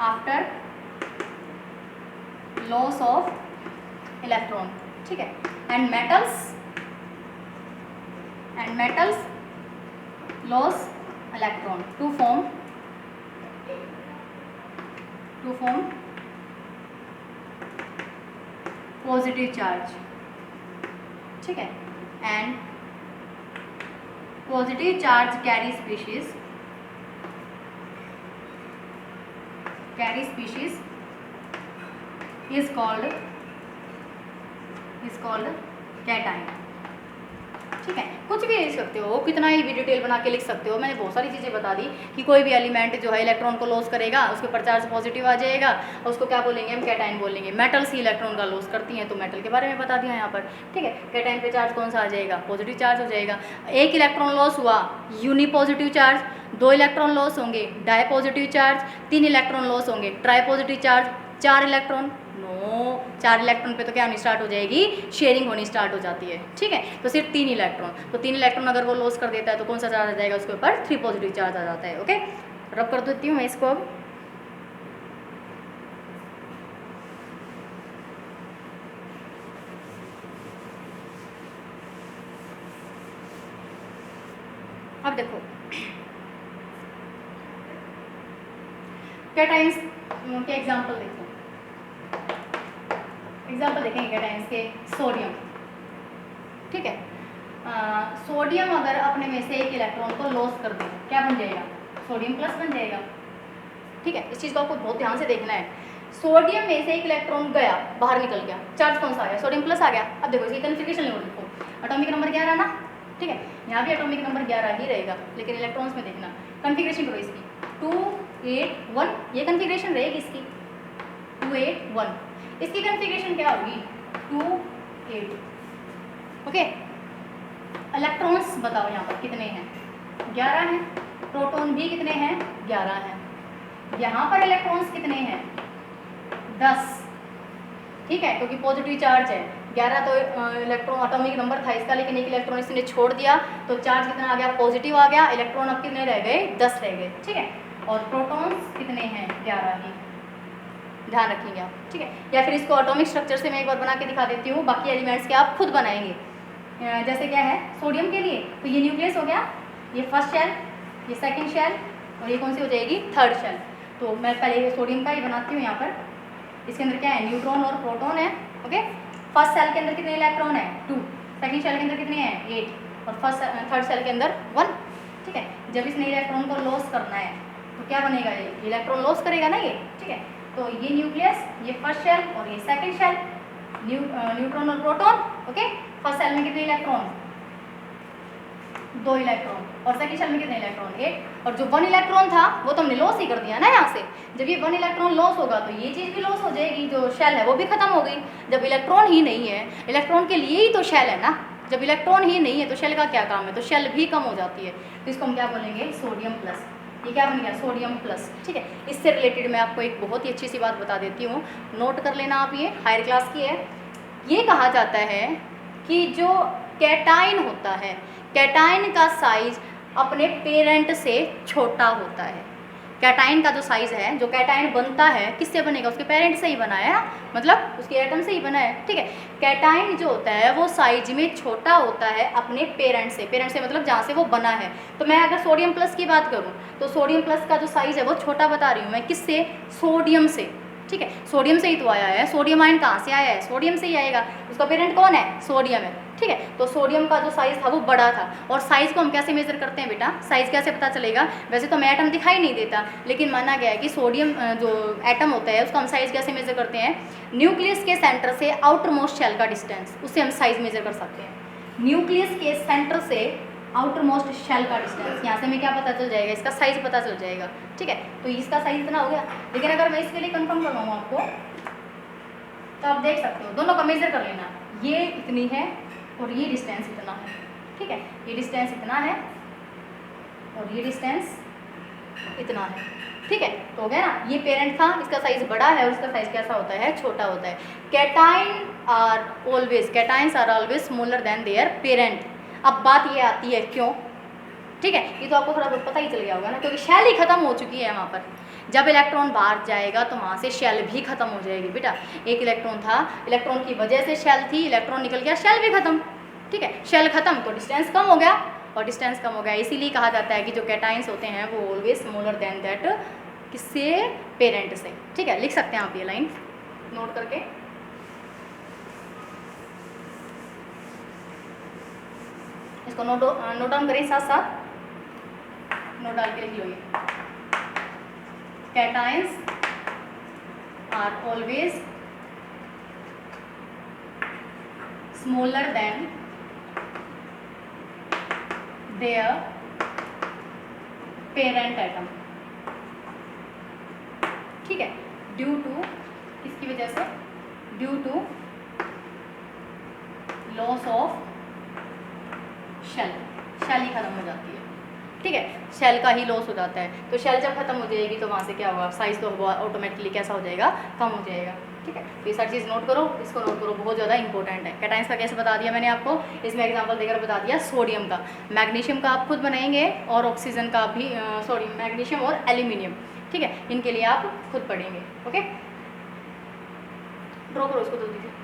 after loss of electron. ठीक है, and metals loss electron to form positive charge. ठीक है, and positive charge carry species is called cation. ठीक है, कुछ भी लिख सकते हो, कितना ही भी डिटेल बना के लिख सकते हो। मैंने बहुत सारी चीज़ें बता दी कि कोई भी एलिमेंट जो है इलेक्ट्रॉन को लॉस करेगा, उसके ऊपर चार्ज पॉजिटिव आ जाएगा, और उसको क्या बोलेंगे हम, कैटाइन बोलेंगे। मेटल्स ही इलेक्ट्रॉन का लॉस करती हैं, तो मेटल के बारे में बता दिया यहाँ पर। ठीक है, कैटाइन पे चार्ज कौन सा आ जाएगा, पॉजिटिव चार्ज हो जाएगा। एक इलेक्ट्रॉन लॉस हुआ, uni positive charge. 2 electron loss होंगे, di positive charge. 3 electron loss होंगे, tri positive charge. 4 electron, 4 electron पे तो क्या होनी स्टार्ट हो जाएगी, शेयरिंग होनी स्टार्ट हो जाती है। ठीक है, तो सिर्फ 3 इलेक्ट्रॉन, तो 3 इलेक्ट्रॉन अगर वो लॉस कर देता है तो कौन सा चार्ज आ जाएगा, उसके ऊपर 3 पॉजिटिव चार्ज आ जाता है। ओके, रब कर देती हूँ मैं इसको। अब देखो कैटाइंस के एग्जाम्पल देखो, एग्जाम्पल देखेंगे कैटाइंस के। सोडियम। ठीक है, सोडियम अगर अपने में से एक इलेक्ट्रॉन को लॉस कर दे, क्या बन जाएगा, सोडियम प्लस बन जाएगा। ठीक है, इस चीज़ को आपको बहुत ध्यान से देखना है। सोडियम में से एक इलेक्ट्रॉन गया, बाहर निकल गया, चार्ज कौन सा आ गया, सोडियम प्लस आ गया। अब देखो इसकी कन्फिग्रेशन लिखो, एटॉमिक नंबर 11 ना। ठीक है, यहाँ भी एटॉमिक नंबर 11 ही रहेगा, लेकिन इलेक्ट्रॉन्स में देखना। कन्फिग्रेशन करो इसकी 2 8 1, ये कन्फिग्रेशन रहेगी इसकी 2 8 1। इसकी कन्फिग्रेशन क्या होगी 2 8। ओके, इलेक्ट्रॉन्स बताओ यहाँ पर कितने हैं, 11 हैं। प्रोटॉन भी कितने हैं, 11 हैं। यहाँ पर इलेक्ट्रॉन्स कितने हैं, 10। ठीक है, क्योंकि पॉजिटिव चार्ज है। 11 तो इलेक्ट्रॉन एटॉमिक नंबर था इसका, लेकिन एक इलेक्ट्रॉन इसने छोड़ दिया तो चार्ज कितना आ गया, पॉजिटिव आ गया। इलेक्ट्रॉन अब कितने रह गए, 10 रह गए। ठीक है, और प्रोटॉन्स कितने हैं, 11 ही, ध्यान रखेंगे आप। ठीक है, या फिर इसको एटॉमिक स्ट्रक्चर से मैं एक बार बना के दिखा देती हूँ, बाकी एलिमेंट्स के आप खुद बनाएंगे। जैसे क्या है सोडियम के लिए, तो ये न्यूक्लियस हो गया, ये फर्स्ट शेल, ये सेकंड शेल, और ये कौन सी हो जाएगी, थर्ड शेल। तो मैं पहले सोडियम का ही बनाती हूँ। यहाँ पर इसके अंदर क्या है, न्यूट्रॉन और प्रोटॉन है। ओके, फर्स्ट सेल के अंदर कितने इलेक्ट्रॉन है, 2। सेकंड शेल के अंदर कितने हैं, 8, और थर्ड सेल के अंदर 1। ठीक है, जब इसने इलेक्ट्रॉन को लॉस करना है तो क्या बनेगा, ये इलेक्ट्रॉन लॉस करेगा ना ये। ठीक है, तो ये न्यूक्लियस, ये फर्स्ट शेल और ये सेकंड शेल, न्यूट्रॉन और प्रोटॉन। ओके, फर्स्ट शेल में कितने इलेक्ट्रॉन, 2 इलेक्ट्रॉन, और सेकंड शेल में कितने इलेक्ट्रॉन, 1। और जो 1 इलेक्ट्रॉन था वो तो हमने लॉस ही कर दिया ना यहाँ से। जब ये 1 इलेक्ट्रॉन लॉस होगा तो ये चीज़ भी लॉस हो जाएगी, जो शेल है वो भी खत्म हो गई। जब इलेक्ट्रॉन ही नहीं है, इलेक्ट्रॉन के लिए ही तो शेल है ना, जब इलेक्ट्रॉन ही नहीं है तो शेल का क्या काम है, तो शेल भी कम हो जाती है। तो इसको हम क्या बोलेंगे, सोडियम प्लस। ये क्या बन गया, सोडियम प्लस। ठीक है, इससे रिलेटेड मैं आपको एक बहुत ही अच्छी सी बात बता देती हूँ, नोट कर लेना आप, ये हायर क्लास की है। ये कहा जाता है कि जो कैटाइन होता है, कैटाइन का साइज अपने पेरेंट से छोटा होता है। कैटाइन का जो साइज़ है, जो कैटाइन बनता है किससे बनेगा, उसके पेरेंट से ही बना है, मतलब उसके एटम से ही बना है। ठीक है, कैटाइन जो होता है वो साइज में छोटा होता है अपने पेरेंट से, पेरेंट से मतलब जहाँ से वो बना है। तो मैं अगर सोडियम प्लस की बात करूँ तो सोडियम प्लस का जो साइज़ है वो छोटा बता रही हूँ मैं, किससे, सोडियम से। ठीक है, सोडियम से ही तो आया है, सोडियम आयन कहाँ से आया है, सोडियम से ही आएगा, उसका पेरेंट कौन है, सोडियम है। ठीक है, तो सोडियम का जो साइज़ था वो बड़ा था। और साइज़ को हम कैसे मेज़र करते हैं बेटा, साइज़ कैसे पता चलेगा, वैसे तो हमें एटम दिखाई नहीं देता, लेकिन माना गया है कि सोडियम जो एटम होता है उसका हम साइज़ कैसे मेज़र करते हैं, न्यूक्लियस के सेंटर से आउटर मोस्ट शेल का डिस्टेंस, उससे हम साइज़ मेज़र कर सकते हैं। न्यूक्लियस के सेंटर से आउटर मोस्ट शेल का डिस्टेंस, यहाँ से हमें क्या पता चल जाएगा, इसका साइज़ पता चल जाएगा। ठीक है, तो इसका साइज़ इतना हो गया। लेकिन अगर मैं इसके लिए कंफर्म करवाऊँ आपको तो आप देख सकते हो, दोनों का मेज़र कर लेना, ये इतनी है और ये डिस्टेंस इतना है। ठीक है, ये डिस्टेंस इतना है और ये डिस्टेंस इतना है। ठीक है, तो हो गया ना, ये पेरेंट था, इसका साइज़ बड़ा है और इसका साइज़ कैसा होता है, छोटा होता है। Cations are always smaller than their parent. अब बात ये आती है क्यों, ठीक है, ये तो आपको थोड़ा बहुत पता ही चल गया होगा ना, क्योंकि शेल ही खत्म हो चुकी है वहाँ पर। जब इलेक्ट्रॉन बाहर जाएगा तो वहाँ से शेल भी खत्म हो जाएगी बेटा। एक इलेक्ट्रॉन था, इलेक्ट्रॉन की वजह से शेल थी, इलेक्ट्रॉन निकल गया, शेल भी खत्म। ठीक है, शेल खत्म तो डिस्टेंस कम हो गया, और डिस्टेंस कम हो गया इसीलिए कहा जाता है कि जो कैटाइंस होते हैं वो ऑलवेज स्मॉलर देन दैट, किससे, पेरेंट से। ठीक है, लिख सकते हैं आप ये लाइन नोट करके। इसको नोट डाउन करें, साथ साथ नोट डाल के लिख लो। ये cations are always smaller than their parent atom. ठीक है, ड्यू टू, किसकी वजह से, due to loss of shell, shell ही खत्म हो जाती है। ठीक है, शेल का ही लॉस हो जाता है, तो शेल जब खत्म हो जाएगी तो वहाँ से क्या होगा, साइज तो ऑटोमेटिकली कैसा हो जाएगा, कम हो जाएगा। ठीक है, तो ये सारी चीज़ नोट करो, इसको नोट करो, बहुत ज़्यादा इंपॉर्टेंट है। कैटाइंस का कैसे बता दिया मैंने आपको, इसमें एग्जांपल देकर बता दिया सोडियम का। मैग्नीशियम का आप खुद बनाएंगे और ऑक्सीजन का भी, सॉरी मैग्नीशियम और एल्यूमिनियम। ठीक है, इनके लिए आप खुद पढ़ेंगे। ओके, ड्रॉ करो इसको जल्दी से।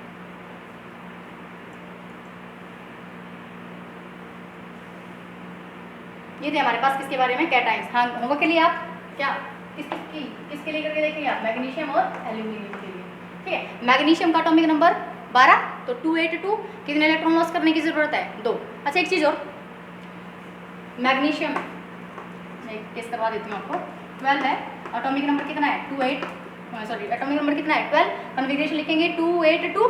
ये थे हमारे पास किसके बारे में, कैटाइंस। हाँ, होमवर्क के लिए आप क्या किसके लिए करके देखेंगे आप, मैग्नीशियम और एल्यूमिनियम के लिए। ठीक है, मैग्नीशियम का एटॉमिक नंबर 12, तो 282, कितने इलेक्ट्रॉन लॉस करने की जरूरत है, 2। अच्छा, एक चीज़ और, मैग्नीशियम मैं केस करवा देती हूँ आपको, 12 है, एटॉमिक नंबर कितना है, 28, सॉरी एटॉमिक नंबर कितना है, 12, कन्फिग्रेशन लिखेंगे 282।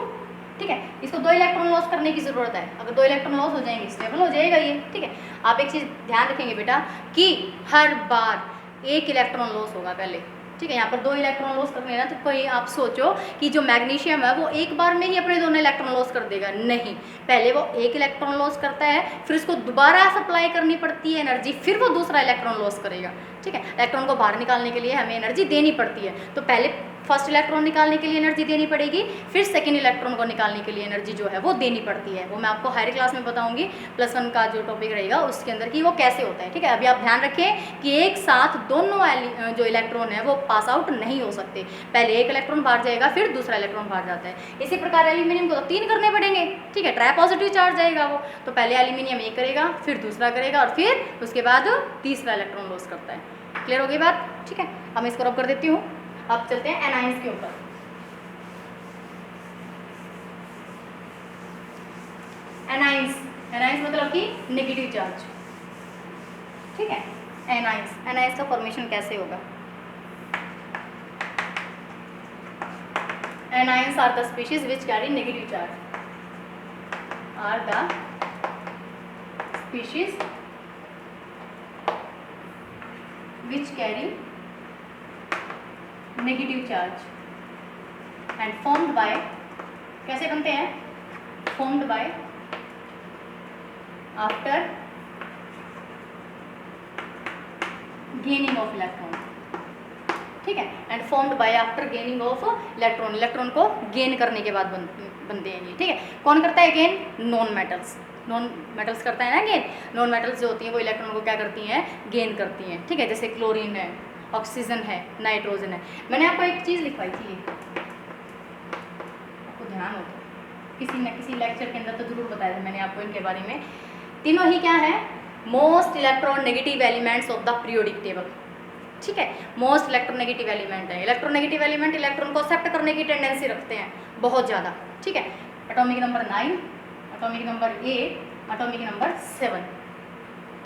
ठीक है, इसको 2 इलेक्ट्रॉन लॉस करने की ज़रूरत है, अगर 2 इलेक्ट्रॉन लॉस हो जाएंगे स्टेबल हो जाएगा ये। ठीक है, आप एक चीज़ ध्यान रखेंगे बेटा कि हर बार 1 इलेक्ट्रॉन लॉस होगा पहले। ठीक है, यहाँ पर 2 इलेक्ट्रॉन लॉस करने ना, तो कोई आप सोचो कि जो मैग्नीशियम है वो एक बार में ही अपने दोनों इलेक्ट्रॉन लॉस कर देगा, नहीं, पहले वो 1 इलेक्ट्रॉन लॉस करता है, फिर उसको दोबारा सप्लाई करनी पड़ती है एनर्जी, फिर वो दूसरा इलेक्ट्रॉन लॉस करेगा। ठीक है, इलेक्ट्रॉन को बाहर निकालने के लिए हमें एनर्जी देनी पड़ती है, तो पहले फर्स्ट इलेक्ट्रॉन निकालने के लिए एनर्जी देनी पड़ेगी, फिर सेकंड इलेक्ट्रॉन को निकालने के लिए एनर्जी जो है वो देनी पड़ती है। वो मैं आपको हायर क्लास में बताऊंगी, +1 का जो टॉपिक रहेगा उसके अंदर कि वो कैसे होता है। ठीक है, अभी आप ध्यान रखें कि एक साथ दोनों जो इलेक्ट्रॉन है वो पास आउट नहीं हो सकते, पहले 1 इलेक्ट्रॉन बाहर जाएगा, फिर दूसरा इलेक्ट्रॉन बाहर जाता है। इसी प्रकार एल्यूमिनियम को तो 3 करने पड़ेंगे। ठीक है, ट्राई पॉजिटिव चार्ज जाएगा वो, तो पहले एल्यूमिनियम 1 करेगा, फिर दूसरा करेगा, और फिर उसके बाद तीसरा इलेक्ट्रॉन लॉस करता है। क्लियर हो गई बात। ठीक है, अब मैं इसको रब कर देती हूँ, अब चलते हैं एनाइंस के ऊपर। एनाइंस, एनाइंस मतलब कि नेगेटिव चार्ज। ठीक है, एनाइंस, एनाइंस का फॉर्मेशन कैसे होगा, Anions are the species which carry negative charge. Are the species which carry negative charge and formed by, कैसे बनते हैं? Formed by after gaining of electron, ठीक है, and formed by after gaining of electron, electron को gain करने के बाद बनते हैं ये, ठीक है। कौन करता है gain? Non metals, non metals करता है ना गेन। नॉन मेटल्स जो होती हैं वो इलेक्ट्रॉन को क्या करती हैं? गेन करती हैं, ठीक है। जैसे क्लोरीन है, ऑक्सीजन है, नाइट्रोजन है। मैंने आपको एक चीज़ लिखवाई थी, आपको ध्यान हो तो किसी न किसी लेक्चर के अंदर तो जरूर बताया था मैंने आपको इनके बारे में। तीनों ही क्या है? Most electronegative elements of the periodic table, ठीक है। मोस्ट इलेक्ट्रोनेगेटिव एलिमेंट है। इलेक्ट्रोनेगेटिव एलिमेंट इलेक्ट्रॉन को एक्सेप्ट करने की टेंडेंसी रखते हैं बहुत ज़्यादा, ठीक है। Atomic number 9, atomic number 8, atomic number 7,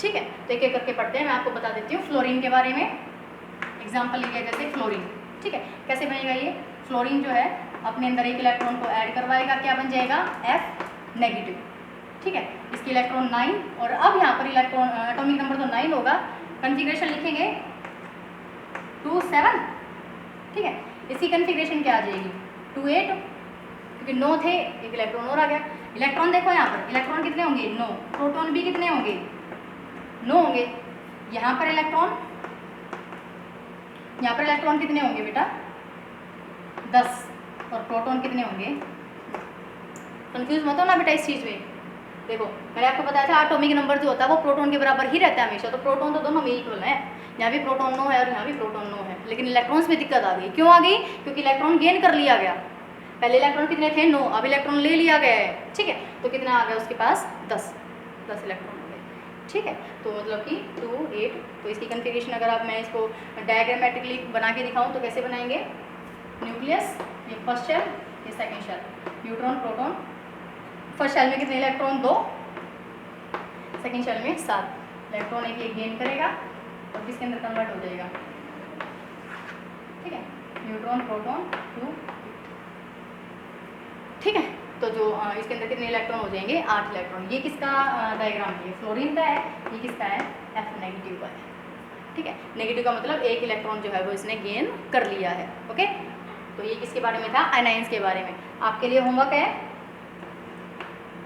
ठीक है। तो एक एक करके पढ़ते हैं। मैं आपको बता देती हूँ फ्लोरीन के बारे में। एग्जाम्पल लिया जैसे फ्लोरीन, ठीक है। कैसे बनेगा ये? फ्लोरीन जो है अपने अंदर एक इलेक्ट्रॉन को ऐड करवाएगा, क्या बन जाएगा? F नेगेटिव, ठीक है। इसकी इलेक्ट्रॉन 9, और अब यहाँ पर इलेक्ट्रॉन एटॉमिक नंबर तो 9 होगा, कन्फिग्रेशन लिखेंगे 2 7, ठीक है। इसकी कन्फिग्रेशन क्या आ जाएगी? 2 8, क्योंकि 9 थे, एक इलेक्ट्रॉन और आ गया। इलेक्ट्रॉन देखो यहाँ पर, इलेक्ट्रॉन कितने होंगे? 9। प्रोटॉन भी कितने होंगे? 9 होंगे। यहाँ पर इलेक्ट्रॉन कितने होंगे बेटा? 10। और प्रोटॉन कितने होंगे? कंफ्यूज मत हो ना बेटा इस चीज़ में। देखो मैंने आपको बताया था एटॉमिक नंबर जो होता है वो प्रोटॉन के बराबर ही रहता है हमेशा। तो प्रोटॉन तो दोनों में इक्वल है, यहाँ भी प्रोटॉन 9 है और यहाँ भी प्रोटॉन 9 है। लेकिन इलेक्ट्रॉन्स में दिक्कत आ गई। क्यों आ गई? क्योंकि इलेक्ट्रॉन गेन कर लिया गया। पहले इलेक्ट्रॉन कितने थे? 9, अब इलेक्ट्रॉन ले लिया गया है, ठीक है। तो कितना आ गया उसके पास? 10 इलेक्ट्रॉन हो गए, ठीक है। तो मतलब कि 2 8। तो इसकी कन्फिग्रेशन अगर आप मैं इसको डायग्रामेटिकली बना के दिखाऊँ तो कैसे बनाएंगे? न्यूक्लियस, ये फर्स्ट शेल, ये second shell, neutron proton. First shell में कितने इलेक्ट्रॉन? 2, सेकेंड शेल में 7 इलेक्ट्रॉन। एक ये गेन करेगा और किसके अंदर कन्वर्ट हो जाएगा, ठीक है। न्यूट्रॉन प्रोटॉन 2, ठीक है। तो जो इसके अंदर कितने इलेक्ट्रॉन हो जाएंगे? 8 इलेक्ट्रॉन। ये किसका डायग्राम है? फ्लोरीन का है। ये किसका है? F नेगेटिव का है, ठीक है। नेगेटिव का मतलब एक इलेक्ट्रॉन जो है वो इसने गेन कर लिया है, ओके। तो ये किसके बारे में था? एनायंस के बारे में। आपके लिए होमवर्क है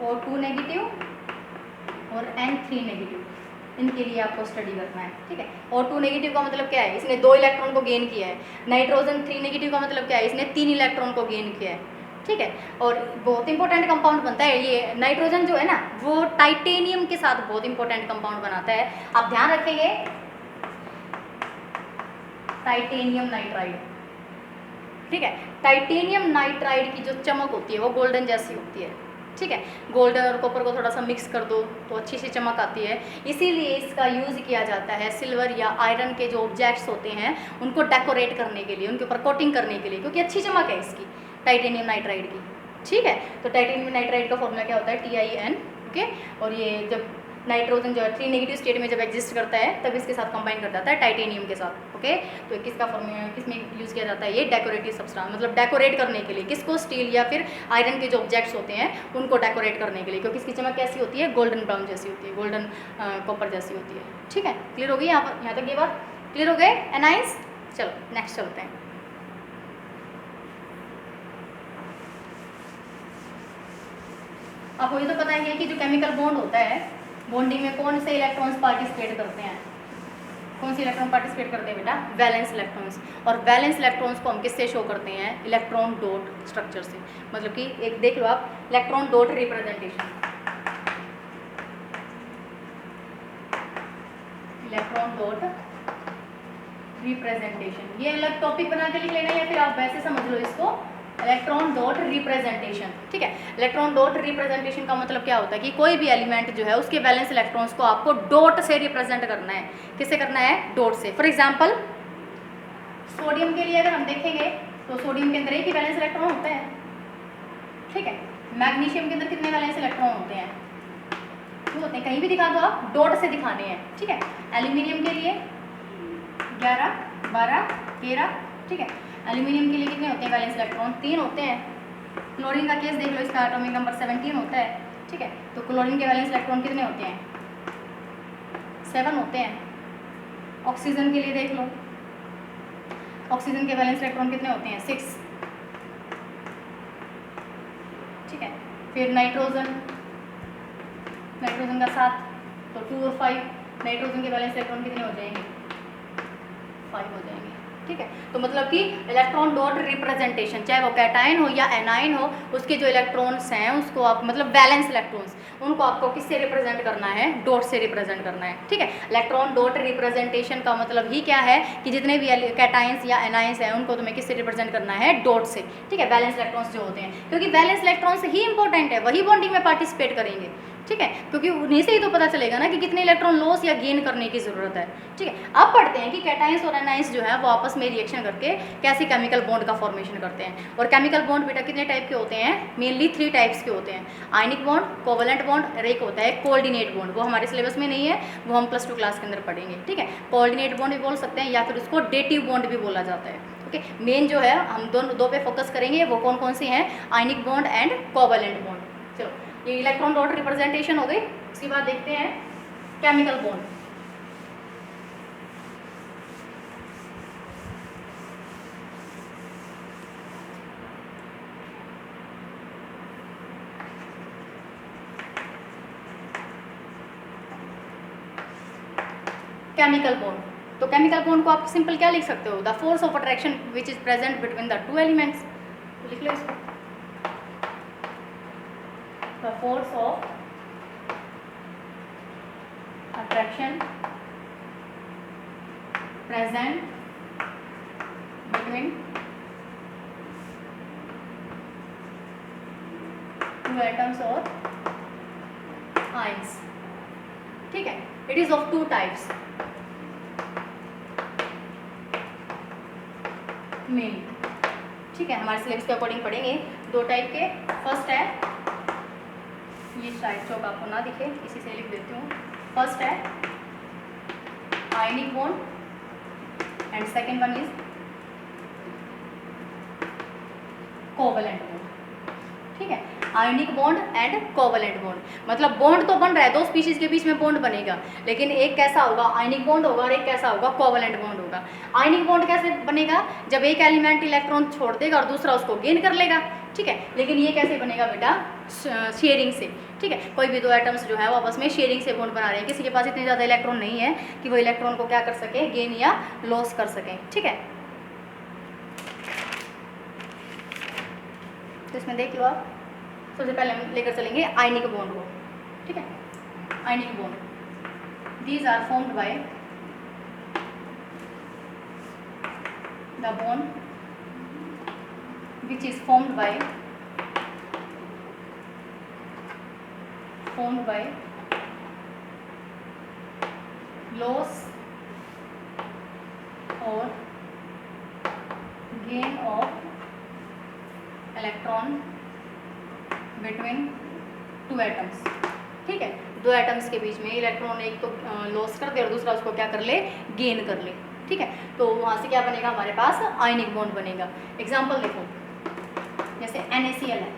O2 नेगेटिव और N3 नेगेटिव, इनके लिए आपको स्टडी करना है, ठीक है। O2 नेगेटिव का मतलब क्या है? इसने 2 इलेक्ट्रॉन को गेन किया है। नाइट्रोजन 3 नेगेटिव का मतलब क्या है? इसने 3 इलेक्ट्रॉन को गेन किया है, ठीक है। और बहुत इंपॉर्टेंट कंपाउंड बनता है ये नाइट्रोजन जो है ना, वो टाइटेनियम के साथ बहुत इंपॉर्टेंट कंपाउंड बनाता है। आप ध्यान रखेंगे, टाइटेनियम नाइट्राइड, ठीक है। टाइटेनियम नाइट्राइड की जो चमक होती है वो गोल्डन जैसी होती है, ठीक है। गोल्डन और कॉपर को थोड़ा सा मिक्स कर दो तो अच्छी सी चमक आती है। इसीलिए इसका यूज़ किया जाता है सिल्वर या आयरन के जो ऑब्जेक्ट्स होते हैं उनको डेकोरेट करने के लिए, उनके ऊपर कोटिंग करने के लिए, क्योंकि अच्छी चमक है इसकी टाइटेनियम नाइट्राइड की, ठीक है। तो टाइटेनियम नाइट्राइड का फॉर्मूला क्या होता है? TiN, okay. और ये जब नाइट्रोजन जो है 3 नेगेटिव स्टेट में जब एग्जिस्ट करता है तब इसके साथ कंबाइन कर जाता है टाइटेनियम के साथ, ओके। तो किसका फॉर्मूला, किसमें यूज़ किया जाता है? ये डेकोरेटिव सब्सटेंस, मतलब डेकोरेट करने के लिए। किसको? स्टील या फिर आयरन के जो ऑब्जेक्ट्स होते हैं उनको डेकोरेट करने के लिए, क्योंकि इसकी चमक कैसी होती है? गोल्डन ब्राउन जैसी होती है, गोल्डन कॉपर जैसी होती है, ठीक है। क्लियर हो गई यहाँ तक ये बात? क्लियर हो गए एनाइंस? चलो नेक्स्ट चलते हैं। आपको ये तो पता ही है कि जो केमिकल बॉन्ड होता है, बॉन्डिंग में कौन से इलेक्ट्रॉन्स पार्टिसिपेट करते हैं? कौन से इलेक्ट्रॉन पार्टिसिपेट करते हैं बेटा? Valence electrons. और वैलेंस इलेक्ट्रॉन्स को हम किससे शो करते हैं? इलेक्ट्रॉन डॉट स्ट्रक्चर से। मतलब कि एक देख लो आप, electron dot representation, electron dot representation. ये अलग टॉपिक बना के लिख लेना या फिर आप वैसे समझ लो इसको, इलेक्ट्रॉन डॉट रिप्रेजेंटेशन, ठीक है। इलेक्ट्रॉन डॉट रिप्रेजेंटेशन का मतलब क्या होता है कि कोई भी एलिमेंट जो है उसके वैलेंस इलेक्ट्रॉन्स को आपको डॉट से रिप्रेजेंट करना है। किससे करना है? डॉट से। फॉर एग्जांपल सोडियम के लिए अगर हम देखेंगे तो सोडियम के अंदर एक ही वैलेंस इलेक्ट्रॉन होता है, ठीक है। मैग्नीशियम के अंदर कितने वैलेंस इलेक्ट्रॉन होते हैं? वो होते हैं, कहीं भी दिखा दो आप, डॉट से दिखाने हैं, ठीक है। एल्यूमिनियम के लिए 11 12 13, ठीक है। एल्यूमिनियम के लिए कितने होते हैं वैलेंस इलेक्ट्रॉन? 3 होते हैं। क्लोरीन का केस देख लो, इसका एटॉमिक नंबर 17 होता है, ठीक है। तो क्लोरीन के वैलेंस इलेक्ट्रॉन कितने होते हैं? 7 होते हैं। ऑक्सीजन के लिए देख लो, ऑक्सीजन के वैलेंस इलेक्ट्रॉन कितने होते हैं? 6, ठीक है। फिर नाइट्रोजन, नाइट्रोजन का 7, तो 2 और 5, नाइट्रोजन के वैलेंस इलेक्ट्रॉन कितने हो जाएंगे? 5 हो जाएंगे, ठीक है। तो मतलब कि इलेक्ट्रॉन डॉट रिप्रेजेंटेशन, चाहे वो कैटायन हो या एनाइन हो, उसके जो इलेक्ट्रॉन्स हैं उसको आप मतलब वैलेंस इलेक्ट्रॉन्स, उनको आपको किससे रिप्रेजेंट करना है? डॉट से रिप्रेजेंट करना है, ठीक है। इलेक्ट्रॉन डॉट रिप्रेजेंटेशन का मतलब ही क्या है कि जितने भी कैटायंस या एनाइंस हैं उनको तुम्हें किससे रिप्रेजेंट करना है? डॉट से, ठीक है। वैलेंस इलेक्ट्रॉन्स जो होते हैं, क्योंकि वैलेंस इलेक्ट्रॉन्स ही इंपॉर्टेंट है, वही बॉन्डिंग में पार्टिसिपेट करेंगे, ठीक है। क्योंकि उन्हीं से ही तो पता चलेगा ना कि कितने इलेक्ट्रॉन लॉस या गेन करने की ज़रूरत है, ठीक है। अब पढ़ते हैं कि कैटायंस और एनाइंस जो है वो आपस में रिएक्शन करके कैसे केमिकल बॉन्ड का फॉर्मेशन करते हैं। और केमिकल बॉन्ड बेटा कितने टाइप के होते हैं? मेनली 3 टाइप्स के होते हैं। आयनिक बॉन्ड, कोवलेंट बॉन्ड और एक होता है कोऑर्डिनेट बॉन्ड। वो हमारे सिलेबस में नहीं है, वो हम +2 क्लास के अंदर पढ़ेंगे, ठीक है। कोऑर्डिनेट बॉन्ड भी बोल सकते हैं या फिर उसको डेटिव बॉन्ड भी बोला जाता है, ओके। मेन जो है हम दो पे फोकस करेंगे, वो कौन कौन से हैं? Ionic bond and covalent bond. चलो, ये इलेक्ट्रॉन डॉट रिप्रेजेंटेशन हो गई। उसके बाद देखते हैं केमिकल बॉन्ड। केमिकल बॉन्ड, तो केमिकल बॉन्ड को आप सिंपल क्या लिख सकते हो? The force of attraction which is present between the 2 elements. लिख लो इसको, the force of attraction present between 2 atoms or ions, ठीक है। It is of 2 types main, ठीक है। हमारे सिलेबस के अकॉर्डिंग पढ़ेंगे 2 टाइप के। फर्स्ट है, ये शायद चौक आपको ना दिखे, इसी से लिख देती हूँ। फर्स्ट है ionic bond and second one is covalent bond, ठीक है। Ionic bond and covalent bond मतलब बॉन्ड तो बन रहा है, 2 स्पीशीज के बीच में बॉन्ड बनेगा, लेकिन एक कैसा होगा? आयनिक बॉन्ड होगा और एक कैसा होगा? कोवलेंट बॉन्ड होगा। आयनिक बॉन्ड कैसे बनेगा? जब एक एलिमेंट इलेक्ट्रॉन छोड़ देगा और दूसरा उसको गेन कर लेगा, ठीक है। लेकिन ये कैसे बनेगा बेटा? शेयरिंग से, ठीक है। कोई भी 2 एटम्स जो है वो आपस में शेयरिंग से बॉन्ड बना रहे हैं। किसी के पास इतने ज़्यादा इलेक्ट्रॉन नहीं है कि वो इलेक्ट्रॉन को क्या कर सके? गेन या लॉस कर सकें, ठीक है। तो इसमें देख लो आप, सबसे पहले हम लेकर चलेंगे आयनिक बॉन्ड को, ठीक है। Ionic bond, these are formed by the bond which is formed by loss or gain of electron between 2 atoms, ठीक है। 2 एटम्स के बीच में इलेक्ट्रॉन एक तो लॉस कर दे और दूसरा उसको क्या कर ले? गेन कर ले, ठीक है। तो वहाँ से क्या बनेगा? हमारे पास आयनिक बॉन्ड बनेगा। एग्जाम्पल देखो, जैसे NaCl है,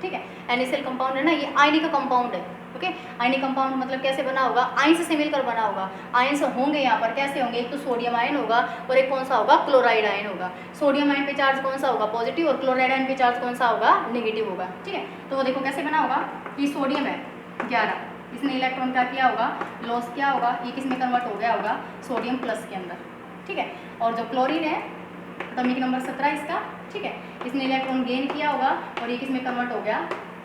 ठीक है। NaCl कंपाउंड है ना, ये आयनिक कंपाउंड है, ओके। आयनिक कंपाउंड मतलब कैसे बना होगा? आयंस से मिलकर बना होगा। आयंस होंगे यहाँ पर कैसे होंगे? एक तो सोडियम आयन होगा और एक कौन सा होगा? क्लोराइड आयन होगा। सोडियम आयन पे चार्ज कौन सा होगा? पॉजिटिव, और क्लोराइड आयन पे चार्ज कौन सा होगा? नेगेटिव होगा, ठीक है। तो वो देखो कैसे बना होगा कि सोडियम है 11, इसने इलेक्ट्रॉन क्या किया होगा? लॉस किया होगा। ये किस में कन्वर्ट हो गया होगा? सोडियम प्लस के अंदर, ठीक है। और जो क्लोरीन है, एटॉमिक नंबर 17 इसका, ठीक है, इसने इलेक्ट्रॉन गेन किया होगा और ये किस में कन्वर्ट हो गया?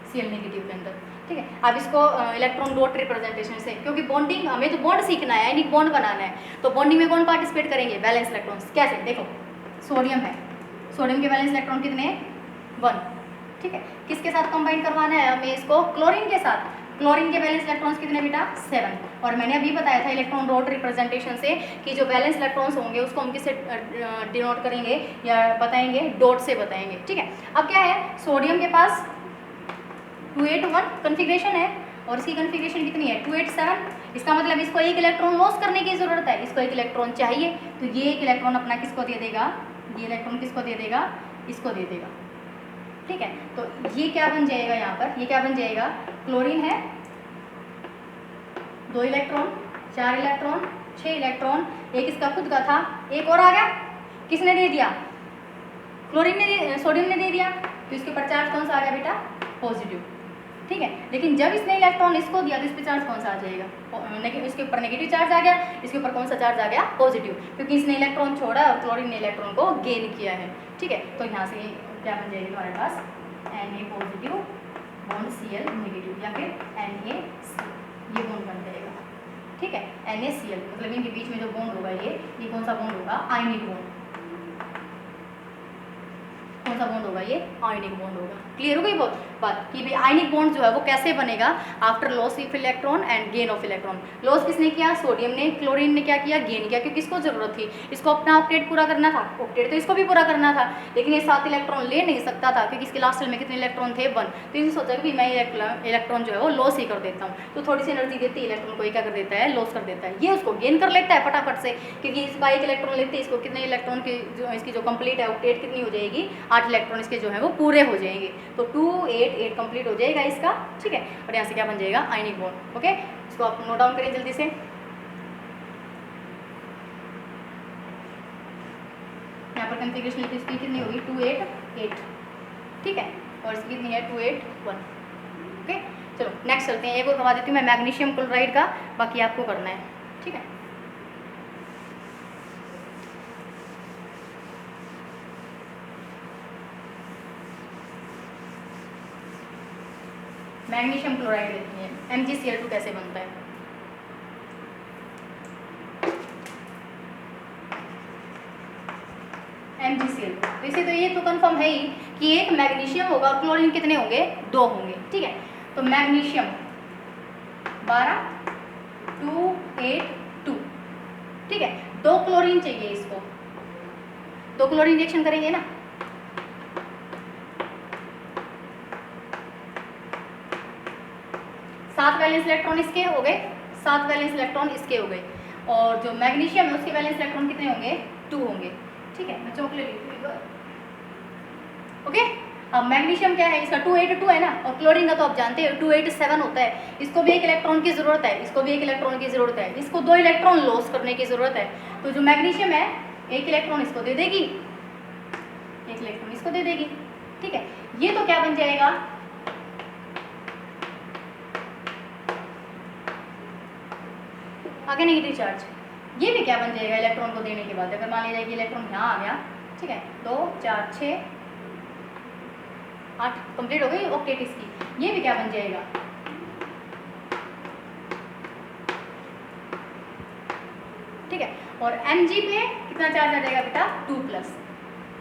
Cl नेगेटिव के अंदर, ठीक है। अब इसको इलेक्ट्रॉन डॉट रिप्रेजेंटेशन से, क्योंकि बॉन्डिंग हमें तो बॉन्ड सीखना है, यानी बॉन्ड बनाना है, तो बॉन्डिंग में कौन पार्टिसिपेट करेंगे? Valence electrons. कैसे? देखो, सोडियम है, सोडियम के वैलेंस इलेक्ट्रॉन कितने? 1, ठीक है। किसके साथ कंबाइन करवाना है हमें इसको? क्लोरीन के साथ। क्लोरीन के वैलेंस इलेक्ट्रॉन्स कितने बेटा? 7। और मैंने अभी बताया था इलेक्ट्रॉन डॉट रिप्रेजेंटेशन से कि जो वैलेंस इलेक्ट्रॉन्स होंगे उसको हम किससे डिनोट करेंगे या बताएंगे? डॉट से बताएंगे, ठीक है। अब क्या है? सोडियम के पास 281 कन्फिग्रेशन है और इसकी कन्फिग्रेशन कितनी है? 287। इसका मतलब इसको एक इलेक्ट्रॉन लॉस करने की ज़रूरत है, इसको एक इलेक्ट्रॉन चाहिए, तो ये एक इलेक्ट्रॉन अपना किसको दे देगा? ये इलेक्ट्रॉन किसको दे देगा, इसको दे देगा। ठीक है, तो ये क्या बन जाएगा, यहाँ पर ये क्या बन जाएगा, क्लोरीन है 2 इलेक्ट्रॉन, 4 इलेक्ट्रॉन, 6 इलेक्ट्रॉन, एक इसका खुद का था, एक और आ गया, किसने दे दिया, क्लोरीन ने, सोडियम ने दे दिया, तो इसके ऊपर चार्ज कौन सा आ गया बेटा, पॉजिटिव। ठीक है, लेकिन जब इसने इलेक्ट्रॉन इसको दिया तो इस पर चार्ज कौन सा आ जाएगा, इसके ऊपर नेगेटिव चार्ज आ गया, इसके ऊपर कौन सा चार्ज आ गया, पॉजिटिव, क्योंकि इसने इलेक्ट्रॉन छोड़ा और क्लोरीन ने इलेक्ट्रॉन को गेन किया है। ठीक है, तो यहाँ से क्या बन जाएगी तुम्हारे पास, Na positive bond Cl negative, या फिर Na ये बॉन्ड बन जाएगा। ठीक है, NaCl मतलब इनके बीच में जो बॉन्ड होगा ये कौन सा बॉन्ड होगा, आयनिक बॉन्ड। कौन सा बॉन्ड होगा, ये आयनिक बॉन्ड होगा। क्लियर हो गई बात कि भाई आयनिक बॉन्ड जो है वो कैसे बनेगा, after loss of electron and gain of electron. Loss किसने किया, सोडियम ने, क्लोरीन ने क्या किया, गेन किया, क्योंकि इसको जरूरत थी, इसको अपना ऑक्टेट पूरा करना था, ऑक्टेट तो इसको भी पूरा करना था, लेकिन ये 7 इलेक्ट्रॉन ले नहीं सकता था क्योंकि इसके लास्ट सेल में कितने इलेक्ट्रॉन थे, 1। तो इसने सोचा कि मैं इलेक्ट्रॉन जो है वो लॉस ही कर देता हूँ, तो थोड़ी सी एनर्जी देती है इलेक्ट्रॉन को, ये क्या कर देता है, लॉस कर देता है, ये उसको गेन कर लेता है फटाफट से, क्योंकि इसका 1 इलेक्ट्रॉन लेते हैं, इसको कितने इलेक्ट्रॉन की जो इसकी जो कंप्लीट है ऑक्टेट कितनी हो जाएगी, 8 इलेक्ट्रॉन इसके जो है वो पूरे हो जाएंगे, तो 2 8 8 कंप्लीट हो जाएगा इसका। ठीक है, और यहाँ से क्या बन जाएगा, आयनिक बॉन्ड। ओके, इसको आप नोट डाउन करिए जल्दी से। यहाँ पर कॉन्फ़िगरेशन लिखिए, इसकी कितनी होगी, 2 8 8। ठीक है, और इसकी कितनी है, 2 8 1। ओके, चलो नेक्स्ट चलते हैं, एक और करवा देती हूँ मैं मैग्नीशियम क्लोराइड का, बाकी आपको करना है। ठीक है, मैग्नीशियम क्लोराइड देखते हैं MgCl2 कैसे बनता है। MgCl, तो इसे तो ये तो कंफर्म है ही कि एक मैग्नीशियम होगा और क्लोरीन कितने होंगे, 2 होंगे। ठीक है, तो मैग्नीशियम 12 2 8 2। ठीक है, 2 क्लोरीन चाहिए इसको, 2 क्लोरीन रिएक्शन करेंगे ना, सात वैलेंस इलेक्ट्रॉन इसके हो गए, 7 वैलेंस इलेक्ट्रॉन इसके हो गए, और जो मैग्नीशियम है उसके वैलेंस इलेक्ट्रॉन कितने होंगे, 2 होंगे। ठीक है, मैं चॉकलेट लिखूँ। ओके, अब मैग्नीशियम क्या है, इसका 282 है ना, और क्लोरीन का तो आप जानते हैं 287 होता है, इसको भी 1 इलेक्ट्रॉन की जरूरत है, इसको भी 1 इलेक्ट्रॉन की जरूरत है, इसको 2 इलेक्ट्रॉन लॉस करने की जरूरत है, तो जो मैग्नीशियम है 1 इलेक्ट्रॉन इसको दे देगी, 1 इलेक्ट्रॉन इसको दे देगी। ठीक है, ये तो क्या बन जाएगा, आगे नेगेटिव चार्ज, ये भी क्या बन जाएगा इलेक्ट्रॉन को देने के बाद, अगर मान लीजिए कि इलेक्ट्रॉन यहाँ आ गया। ठीक है, 2 4 6 8 कंप्लीट हो गई ऑक्टेट इसकी, ये भी क्या बन जाएगा, ठीक है, और Mg पे कितना चार्ज आ जाएगा बेटा, 2+।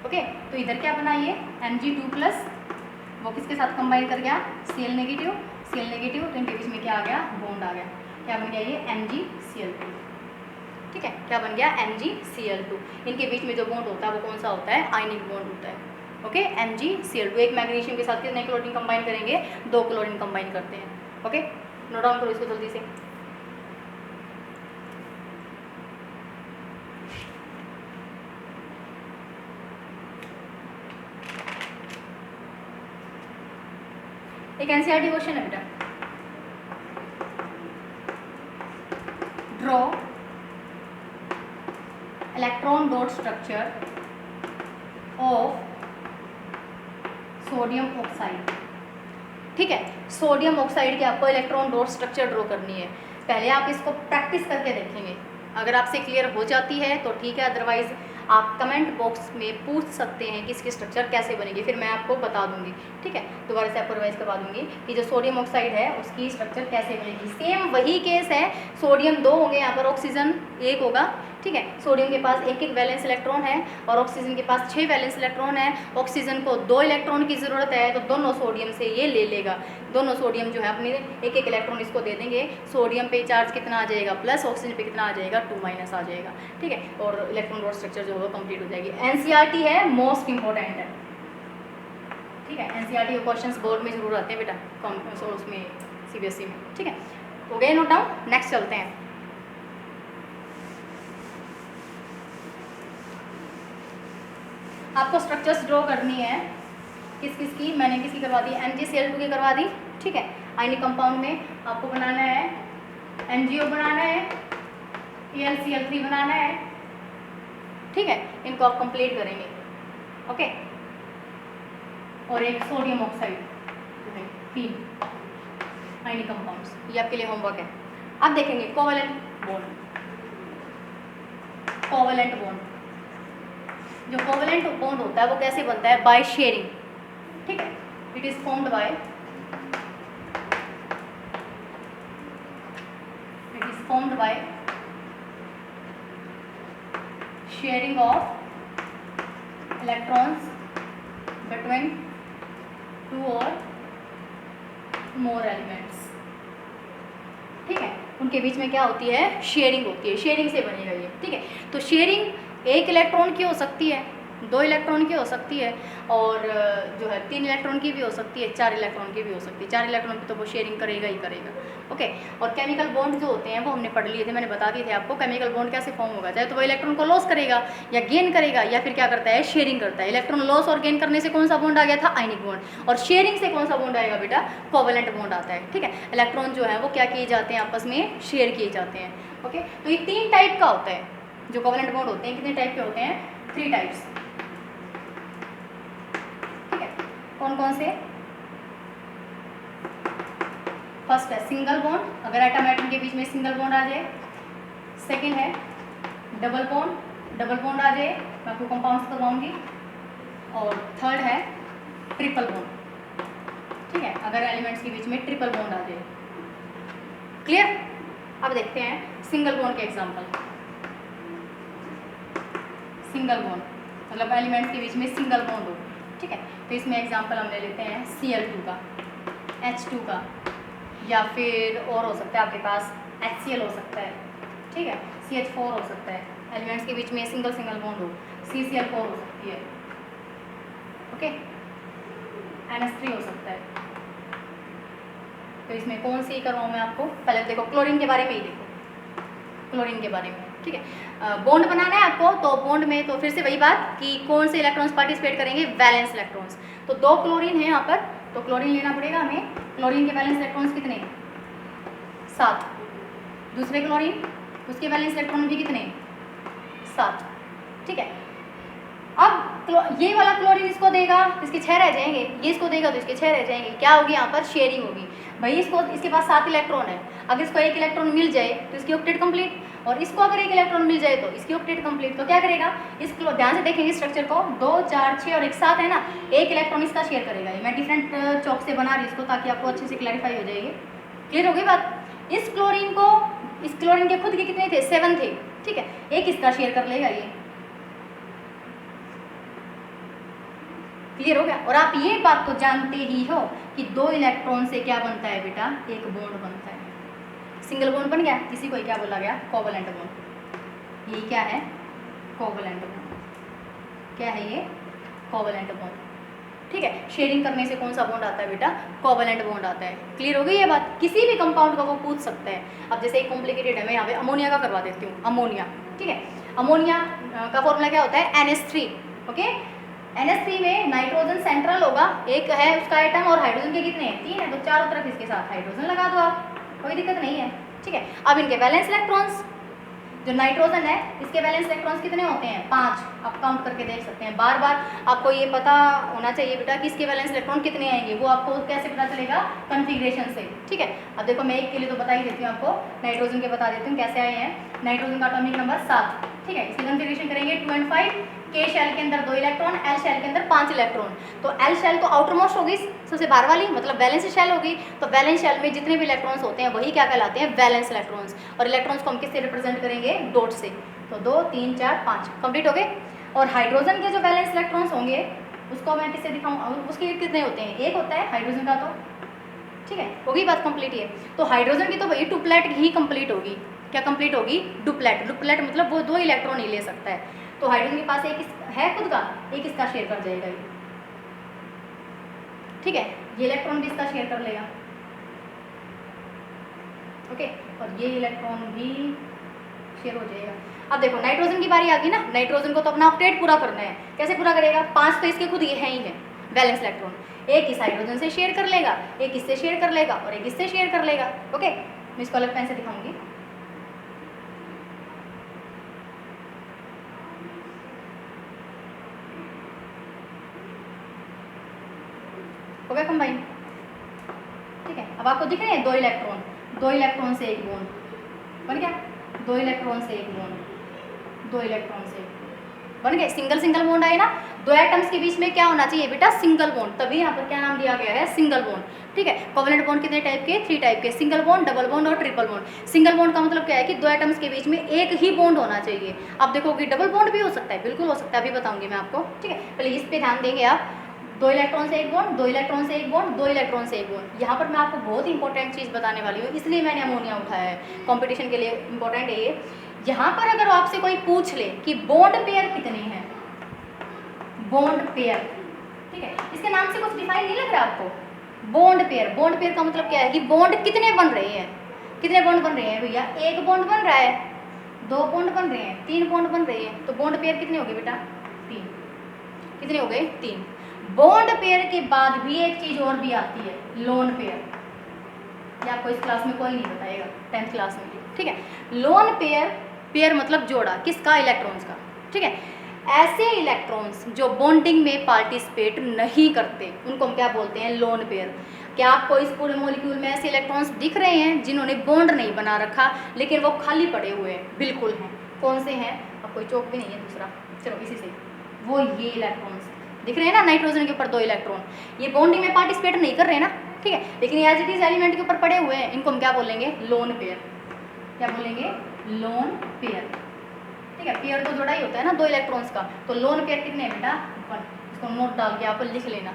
ओके, तो इधर क्या बना ये Mg2+, वो किसके साथ कंबाइन कर गया, Cl नेगेटिव, तो इनके बीच में क्या आ गया, बॉन्ड आ गया, क्या बन गया ये MgCl2। ठीक है, क्या बन गया, MgCl2। इनके बीच में जो बॉन्ड होता है वो कौन सा होता है, आयनिक बॉन्ड होता है। ओके, MgCl2, एक मैग्नीशियम के साथ कितने क्लोरीन कंबाइन करेंगे, 2 क्लोरीन कंबाइन करते हैं। ओके, नोट डाउन करो इसको जल्दी से। एक NCERT क्वेश्चन है बेटा, draw electron dot structure of sodium oxide. ठीक है, सोडियम ऑक्साइड की आपको इलेक्ट्रॉन डॉट स्ट्रक्चर ड्रॉ करनी है। पहले आप इसको प्रैक्टिस करके देखेंगे, अगर आपसे क्लियर हो जाती है तो ठीक है, अदरवाइज आप कमेंट बॉक्स में पूछ सकते हैं कि इसकी स्ट्रक्चर कैसे बनेगी, फिर मैं आपको बता दूंगी। ठीक है, दोबारा से आपको रिवाइज करवा दूंगी कि जो सोडियम ऑक्साइड है उसकी स्ट्रक्चर कैसे बनेगी। सेम वही केस है, सोडियम 2 होंगे, यहाँ पर ऑक्सीजन 1 होगा। ठीक है, सोडियम के पास 1 1 वैलेंस इलेक्ट्रॉन है और ऑक्सीजन के पास 6 वैलेंस इलेक्ट्रॉन है। ऑक्सीजन को 2 इलेक्ट्रॉन की ज़रूरत है, तो दोनों सोडियम से ये ले लेगा, दोनों सोडियम जो है अपने 1 1 इलेक्ट्रॉन इसको दे देंगे। सोडियम पे चार्ज कितना आ जाएगा, प्लस, ऑक्सीजन पे कितना आ जाएगा, 2- आ जाएगा। ठीक है, और इलेक्ट्रॉन डॉट स्ट्रक्चर जो है कंप्लीट हो जाएगी। NCERT है, मोस्ट इंपॉर्टेंट है। ठीक है, NCERT के क्वेश्चंस बोर्ड में जरूर आते हैं बेटा, उसमें CBSE में। ठीक है, हो गए नोट डाउन, नेक्स्ट चलते हैं। आपको स्ट्रक्चर्स ड्रॉ करनी है। किस किस की, मैंने किसकी करवा दी, MgCl2 की करवा दी, ठीक है। आयनिक कंपाउंड में आपको बनाना है MgO बनाना है, AlCl3 बनाना है, ठीक है। इनको आप कंप्लीट करेंगे, ओके। और एक सोडियम ऑक्साइड तीन आयनिक कंपाउंड्स, ये आपके लिए होमवर्क है। अब देखेंगे कोवेलेंट बॉन्ड। कोवेलेंट बॉन्ड, जो कोवेलेंट बॉन्ड होता है वो कैसे बनता है, बाय शेयरिंग, ठीक है। It is formed by sharing of electrons between two और मोर एलिमेंट्स, ठीक है। उनके बीच में क्या होती है, शेयरिंग होती है, शेयरिंग से बनेगा ये, ठीक है। तो शेयरिंग 1 इलेक्ट्रॉन की हो सकती है, 2 इलेक्ट्रॉन की हो सकती है, और जो है 3 इलेक्ट्रॉन की भी हो सकती है, 4 इलेक्ट्रॉन की भी हो सकती है। 4 इलेक्ट्रॉन की तो वो शेयरिंग करेगा ही करेगा, ओके। और केमिकल बॉन्ड जो होते हैं वो हमने पढ़ लिए थे, मैंने बता दिए थे आपको केमिकल बॉन्ड कैसे फॉर्म होगा। चाहे तो वो इलेक्ट्रॉन को लॉस करेगा या गेन करेगा, या फिर क्या करता है, शेयरिंग करता है। इलेक्ट्रॉन लॉस और गेन करने से कौन सा बॉन्ड आ गया था, आयनिक बॉन्ड। और शेयरिंग से कौन सा बॉन्ड आएगा बेटा, कोवेलेंट बॉन्ड आता है, ठीक है। इलेक्ट्रॉन जो है वो क्या किए जाते हैं, आपस में शेयर किए जाते हैं, ओके। तो ये 3 टाइप का होता है जो कोवेलेंट बॉन्ड होते हैं। कितने टाइप के होते हैं, 3 टाइप्स, ठीक है। कौन कौन से, फर्स्ट है सिंगल बॉन्ड, अगर एटम एटम के बीच में सिंगल बॉन्ड आ जाए। सेकंड है डबल बॉन्ड, डबल बॉन्ड आ जाए, मैं आपको कंपाउंड्स करवाऊंगी। और थर्ड है ट्रिपल बॉन्ड, ठीक है, अगर एलिमेंट्स के बीच में ट्रिपल बॉन्ड आ जाए। क्लियर। अब देखते हैं सिंगल बॉन्ड के एग्जांपल। सिंगल बॉन्ड मतलब एलिमेंट्स के बीच में सिंगल बॉन्ड हो, ठीक है। तो इसमें एग्जांपल हम ले लेते हैं Cl2 का, H2 का, या फिर और हो सकता है आपके पास HCl हो सकता है, ठीक है, CH4 हो सकता है। एलिमेंट्स के बीच में सिंगल सिंगल बॉन्ड हो, CCl4 हो सकती है, ओके, NH3 हो सकता है। तो इसमें कौन सी करवाऊँ मैं आपको, पहले देखो क्लोरीन के बारे में ही देखो, क्लोरीन के बारे में, ठीक है। बॉन्ड बनाना है आपको, तो बॉन्ड में तो फिर से वही बात कि कौन से इलेक्ट्रॉन्स पार्टिसिपेट करेंगे, वैलेंस इलेक्ट्रॉन्स। तो 2 क्लोरीन है यहाँ पर, तो क्लोरीन लेना पड़ेगा हमें। क्लोरीन के वैलेंस इलेक्ट्रॉन्स कितने, 7। दूसरे क्लोरीन, उसके वैलेंस इलेक्ट्रॉन भी कितने, 7, ठीक है। अब ये वाला क्लोरीन इसको देगा तो इसके 6 रह जाएंगे, ये इसको देगा तो इसके 6 रह जाएंगे। क्या होगी यहाँ पर, शेयरिंग होगी। भाई इसको, इसके पास 7 इलेक्ट्रॉन है, अगर इसको 1 इलेक्ट्रॉन मिल जाए तो इसकी ऑक्टेट कंप्लीट, और इसको अगर 1 इलेक्ट्रॉन मिल जाए तो इसकी ऑक्टेट कंप्लीट। तो क्या करेगा, इस ध्यान से देखेंगे स्ट्रक्चर को, 2 4 6 और एक 7 है ना, 1 इलेक्ट्रॉन इसका शेयर करेगा। ये मैं डिफरेंट चौक से बना रही हूँ इसको ताकि आपको अच्छे से क्लैरिफाई हो जाएगी। क्लियर हो गई बात। इस क्लोरीन को, इस क्लोरीन के खुद के कितने थे, 7 थे, ठीक है। एक इसका शेयर कर लेगा ये, क्लियर हो गया। और आप ये बात तो जानते ही हो कि 2 इलेक्ट्रॉन से क्या बनता है बेटा, एक बॉन्ड बनता है। सिंगल बॉन्ड बन गया, इसी को क्या बोला गया, कोवेलेंट बॉन्ड। ये क्या है, कोवेलेंट बॉन्ड। क्या है ये, कोवेलेंट बॉन्ड, ठीक है। शेयरिंग करने से कौन सा बॉन्ड आता है बेटा, कोवेलेंट बॉन्ड आता है। क्लियर हो गई ये बात। किसी भी कंपाउंड का वो पूछ सकता है। अब जैसे एक कॉम्प्लिकेटेड है, मैं यहाँ पे अमोनिया का करवा देती हूँ, अमोनिया, ठीक है। अमोनिया का फॉर्मूला क्या होता है, NH3, ओके। NH3 में नाइट्रोजन सेंट्रल होगा, एक है उसका एटम, और हाइड्रोजन के कितने हैं, 3 है, तो चारों तरफ इसके साथ हाइड्रोजन लगा दो आप, कोई दिक्कत नहीं है, ठीक है। अब इनके वैलेंस इलेक्ट्रॉन्स, जो नाइट्रोजन है इसके वैलेंस इलेक्ट्रॉन्स कितने होते हैं, 5। आप काउंट करके देख सकते हैं। बार बार आपको ये पता होना चाहिए बेटा कि इसके वैलेंस इलेक्ट्रॉन कितने आएंगे, वो आपको कैसे पता चलेगा, कन्फिग्रेशन से, ठीक है। अब देखो मैं एक के लिए तो बता ही देती हूँ आपको, नाइट्रोजन के बता देती हूँ कैसे आए हैं। नाइट्रोजन का एटॉमिक नंबर 7, ठीक है। इसकी कन्फिग्रेशन करेंगे 2 and 5, K शेल के अंदर 2 इलेक्ट्रॉन, L शेल के अंदर 5 इलेक्ट्रॉन। तो L शेल तो आउटर मोस्ट होगी, सबसे बाहर वाली, मतलब वैलेंस शेल होगी। तो वैलेंस शेल में जितने भी इलेक्ट्रॉन्स होते हैं वही क्या कहलाते हैं, वैलेंस इलेक्ट्रॉन्स। और इलेक्ट्रॉन्स को हम किससे रिप्रेजेंट करेंगे, डॉट से। तो 2 3 4 5 कंप्लीट हो गए। और हाइड्रोजन के जो वैलेंस इलेक्ट्रॉन्स होंगे उसको मैं किससे दिखाऊँ, उसके कितने होते हैं, 1 होता है हाइड्रोजन का, तो ठीक है, होगी बात कंप्लीट ये। तो हाइड्रोजन की तो वही डुप्लेट ही कंप्लीट होगी। क्या कंप्लीट होगी, डुप्लेट। डुप्लेट मतलब वो 2 इलेक्ट्रॉन ही ले सकता है। तो हाइड्रोजन के पास एक है खुद का, एक इसका शेयर कर जाएगा ये, ठीक है। ये इलेक्ट्रॉन भी इसका शेयर कर लेगा, ओके। और ये इलेक्ट्रॉन भी शेयर हो जाएगा। अब देखो नाइट्रोजन की बारी आ गई ना, नाइट्रोजन को तो अपना ऑक्टेट पूरा करना है, कैसे पूरा करेगा? 5 तो इसके खुद ये है ही है वैलेंस इलेक्ट्रॉन, एक इस हाइड्रोजन से शेयर कर लेगा, एक इससे शेयर कर लेगा और एक इससे शेयर कर लेगा। ओके, मैं इसको अलग पेन से दिखाऊंगी। हो गया कंबाइन, ठीक है। अब आपको दिख रहे हैं 2 इलेक्ट्रॉन, 2 इलेक्ट्रॉन से एक बॉन्ड बन गया, 2 इलेक्ट्रॉन से एक बॉन्ड, 2 इलेक्ट्रॉन से एक बन गए, सिंगल सिंगल बॉन्ड आए ना। 2 एटम्स के बीच में क्या होना चाहिए बेटा? सिंगल बॉन्ड, तभी यहाँ पर क्या नाम दिया गया है? सिंगल बॉन्ड, ठीक है। कोवेलेंट बॉन्ड कितने टाइप के? 3 टाइप के, सिंगल बॉन्ड, डबल बॉन्ड और ट्रिपल बॉन्ड। सिंगल बॉन्ड का मतलब क्या है कि 2 एटम्स के बीच में एक ही बॉन्ड होना चाहिए। आप देखो कि डबल बॉन्ड भी हो सकता है, बिल्कुल हो सकता है, अभी बताऊंगी मैं आपको, ठीक है। पहले इस पे ध्यान देंगे आप, 2 इलेक्ट्रॉन से एक बॉन्ड, 2 इलेक्ट्रॉन से एक बॉन्ड, 2 इलेक्ट्रॉन से एक बॉन्ड। यहाँ पर मैं आपको बहुत इंपॉर्टेंट चीज़ बताने वाली हूँ, इसलिए मैंने अमोनिया उठाया है, कॉम्पिटिशन के लिए इंपॉर्टेंट है ये। यहाँ पर अगर आपसे कोई पूछ ले कि बॉन्ड पेयर कितने हैं, बॉन्ड पेयर, ठीक है, इसके नाम से कुछ डिफाइन नहीं लग रहा आपको? बॉन्ड पेयर, बॉन्ड पेयर का मतलब क्या है कि बॉन्ड कितने बन रहे हैं, कितने बॉन्ड बन रहे हैं भैया? एक बॉन्ड बन रहा है, 2 बॉन्ड बन रहे हैं, 3 बॉन्ड बन रहे हैं, तो बॉन्ड पेयर कितने हो गए बेटा? 3। कितने हो गए? 3। बॉन्ड पेयर के बाद भी एक चीज और भी आती है, लोन पेयर। ये आपको इस क्लास में कोई नहीं बताएगा, 10th क्लास में, ठीक है। लोन पेयर, पेयर मतलब जोड़ा, किसका? इलेक्ट्रॉन्स का, ठीक है। ऐसे इलेक्ट्रॉन्स जो बॉन्डिंग में पार्टिसिपेट नहीं करते उनको हम क्या बोलते हैं? Lone pair. क्या आपको इस पूरे मॉलिक्यूल में ऐसे इलेक्ट्रॉन्स दिख रहे हैं जिन्होंने बॉन्ड नहीं बना रखा लेकिन वो खाली पड़े हुए हैं? बिल्कुल हैं। कौन से हैं? अब कोई चौक भी नहीं है दूसरा, चलो इसी से, वो ये इलेक्ट्रॉन्स दिख रहे हैं ना, नाइट्रोजन के ऊपर 2 इलेक्ट्रॉन, ये बॉन्डिंग में पार्टिसिपेट नहीं कर रहे हैं ना, ठीक है, लेकिन एज इट इज एलिमेंट के ऊपर पड़े हुए हैं, इनको हम क्या बोलेंगे? Lone pair. क्या बोलेंगे? लोन पेयर, ठीक है। पेयर तो जोड़ा ही होता है ना 2 इलेक्ट्रॉन्स का, तो लोन पेयर कितने हैं बेटा? 1। इसको नोट डाल के आप लिख लेना,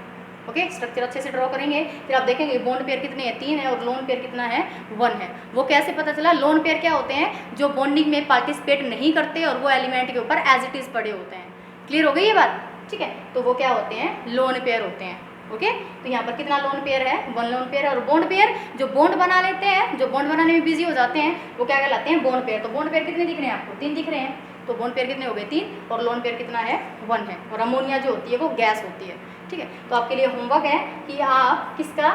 ओके। स्ट्रक्चर अच्छे से ड्रॉ करेंगे, फिर आप देखेंगे बॉन्ड पेयर कितने हैं? 3 है, और लोन पेयर कितना है? 1 है। वो कैसे पता चला? लोन पेयर क्या होते हैं? जो बॉन्डिंग में पार्टिसिपेट नहीं करते और वो एलिमेंट के ऊपर एज इट इज पड़े होते हैं। क्लियर हो गई ये बात? ठीक है, तो वो क्या होते हैं? लोन पेयर होते हैं, ओके। तो यहाँ पर कितना लोन पेयर है? 1 लोन पेयर है। और बॉन्ड पेयर जो बॉन्ड बना लेते हैं, जो बॉन्ड बनाने में बिजी हो जाते हैं, वो क्या कहलाते हैं? Bond pair. तो बॉन्ड पेयर कितने दिख रहे हैं आपको? 3 दिख रहे हैं, तो बॉन्ड पेयर कितने हो गए? 3, और लोन पेयर कितना है? 1 है। और अमोनिया जो होती है वो गैस होती है, ठीक है। तो आपके लिए होमवर्क है कि आप किसका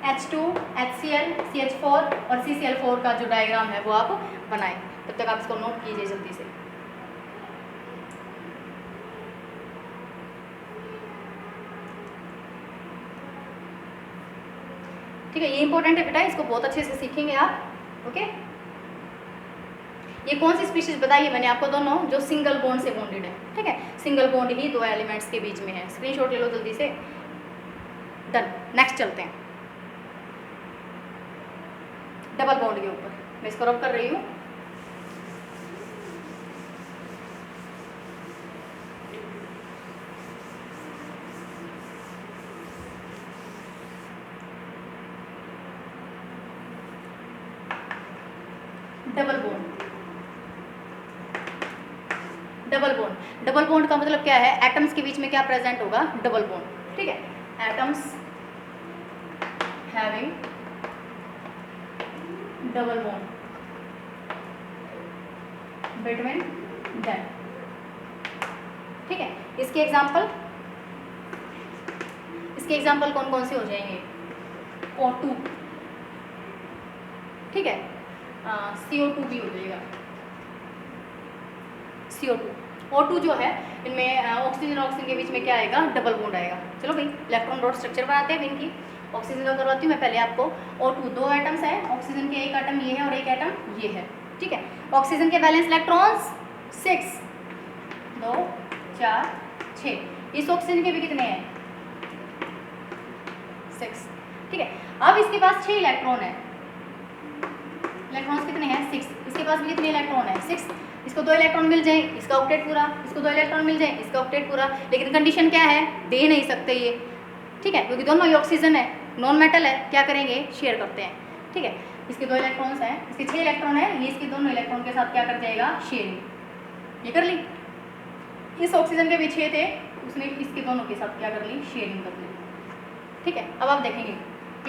H2, HCl, CH4 और CCl4 का जो डायग्राम है वो आप बनाएं। तब तक आप इसको नोट कीजिए जल्दी से। ठीक है, ये इंपॉर्टेंट है बेटा, इसको बहुत अच्छे से सीखेंगे आप, ओके। ये कौन सी स्पीशीज बताई है मैंने आपको? दोनों जो सिंगल बॉन्ड से बॉन्डेड है, ठीक है। सिंगल बॉन्ड ही 2 एलिमेंट्स के बीच में है। स्क्रीनशॉट ले लो जल्दी से। डन, नेक्स्ट चलते हैं डबल बॉन्ड के ऊपर। मैं इसको रब कर रही हूँ। Double bond, double bond, double bond का मतलब क्या है? एटम्स के बीच में क्या प्रेजेंट होगा? डबल बॉन्ड, ठीक है। Atoms having double bond between them, ठीक है। इसके एग्जाम्पल कौन कौन से हो जाएंगे? O2, ठीक है, CO2 भी हो जाएगा, CO2। O2 जो है, इनमें ऑक्सीजन और ऑक्सीजन के बीच में क्या आएगा? डबल बॉन्ड आएगा। चलो भाई, इलेक्ट्रॉन डॉट स्ट्रक्चर बनाते हैं इनकी। ऑक्सीजन का करवाती हूँ मैं पहले आपको। O2 2 एटम्स है, ऑक्सीजन के एक एटम ये है और एक एटम ये है, ठीक है। ऑक्सीजन के बैलेंस इलेक्ट्रॉन्स 6, 2 4 6। इस ऑक्सीजन के भी कितने हैं? 6, ठीक है। अब इसके पास 6 इलेक्ट्रॉन है, इलेक्ट्रॉन्स कितने हैं? 6। इसके पास भी कितने इलेक्ट्रॉन है? 6। इसको 2 इलेक्ट्रॉन मिल जाए, इसका ऑक्टेट पूरा। इसको 2 इलेक्ट्रॉन मिल जाए, इसका ऑक्टेट पूरा। लेकिन कंडीशन क्या है? दे नहीं सकते ये, ठीक है, क्योंकि दोनों ही ऑक्सीजन है, नॉन मेटल है। क्या करेंगे? शेयर करते हैं, ठीक है। इसके 2 इलेक्ट्रॉन्स हैं, इसके 6 इलेक्ट्रॉन है, ये इसके दोनों इलेक्ट्रॉन के साथ क्या कर जाएगा? शेयरिंग। ये कर ली। इस ऑक्सीजन के भी 6 थे, उसने इसके दोनों के साथ क्या कर ली? शेयरिंग कर ली, ठीक है। अब आप देखेंगे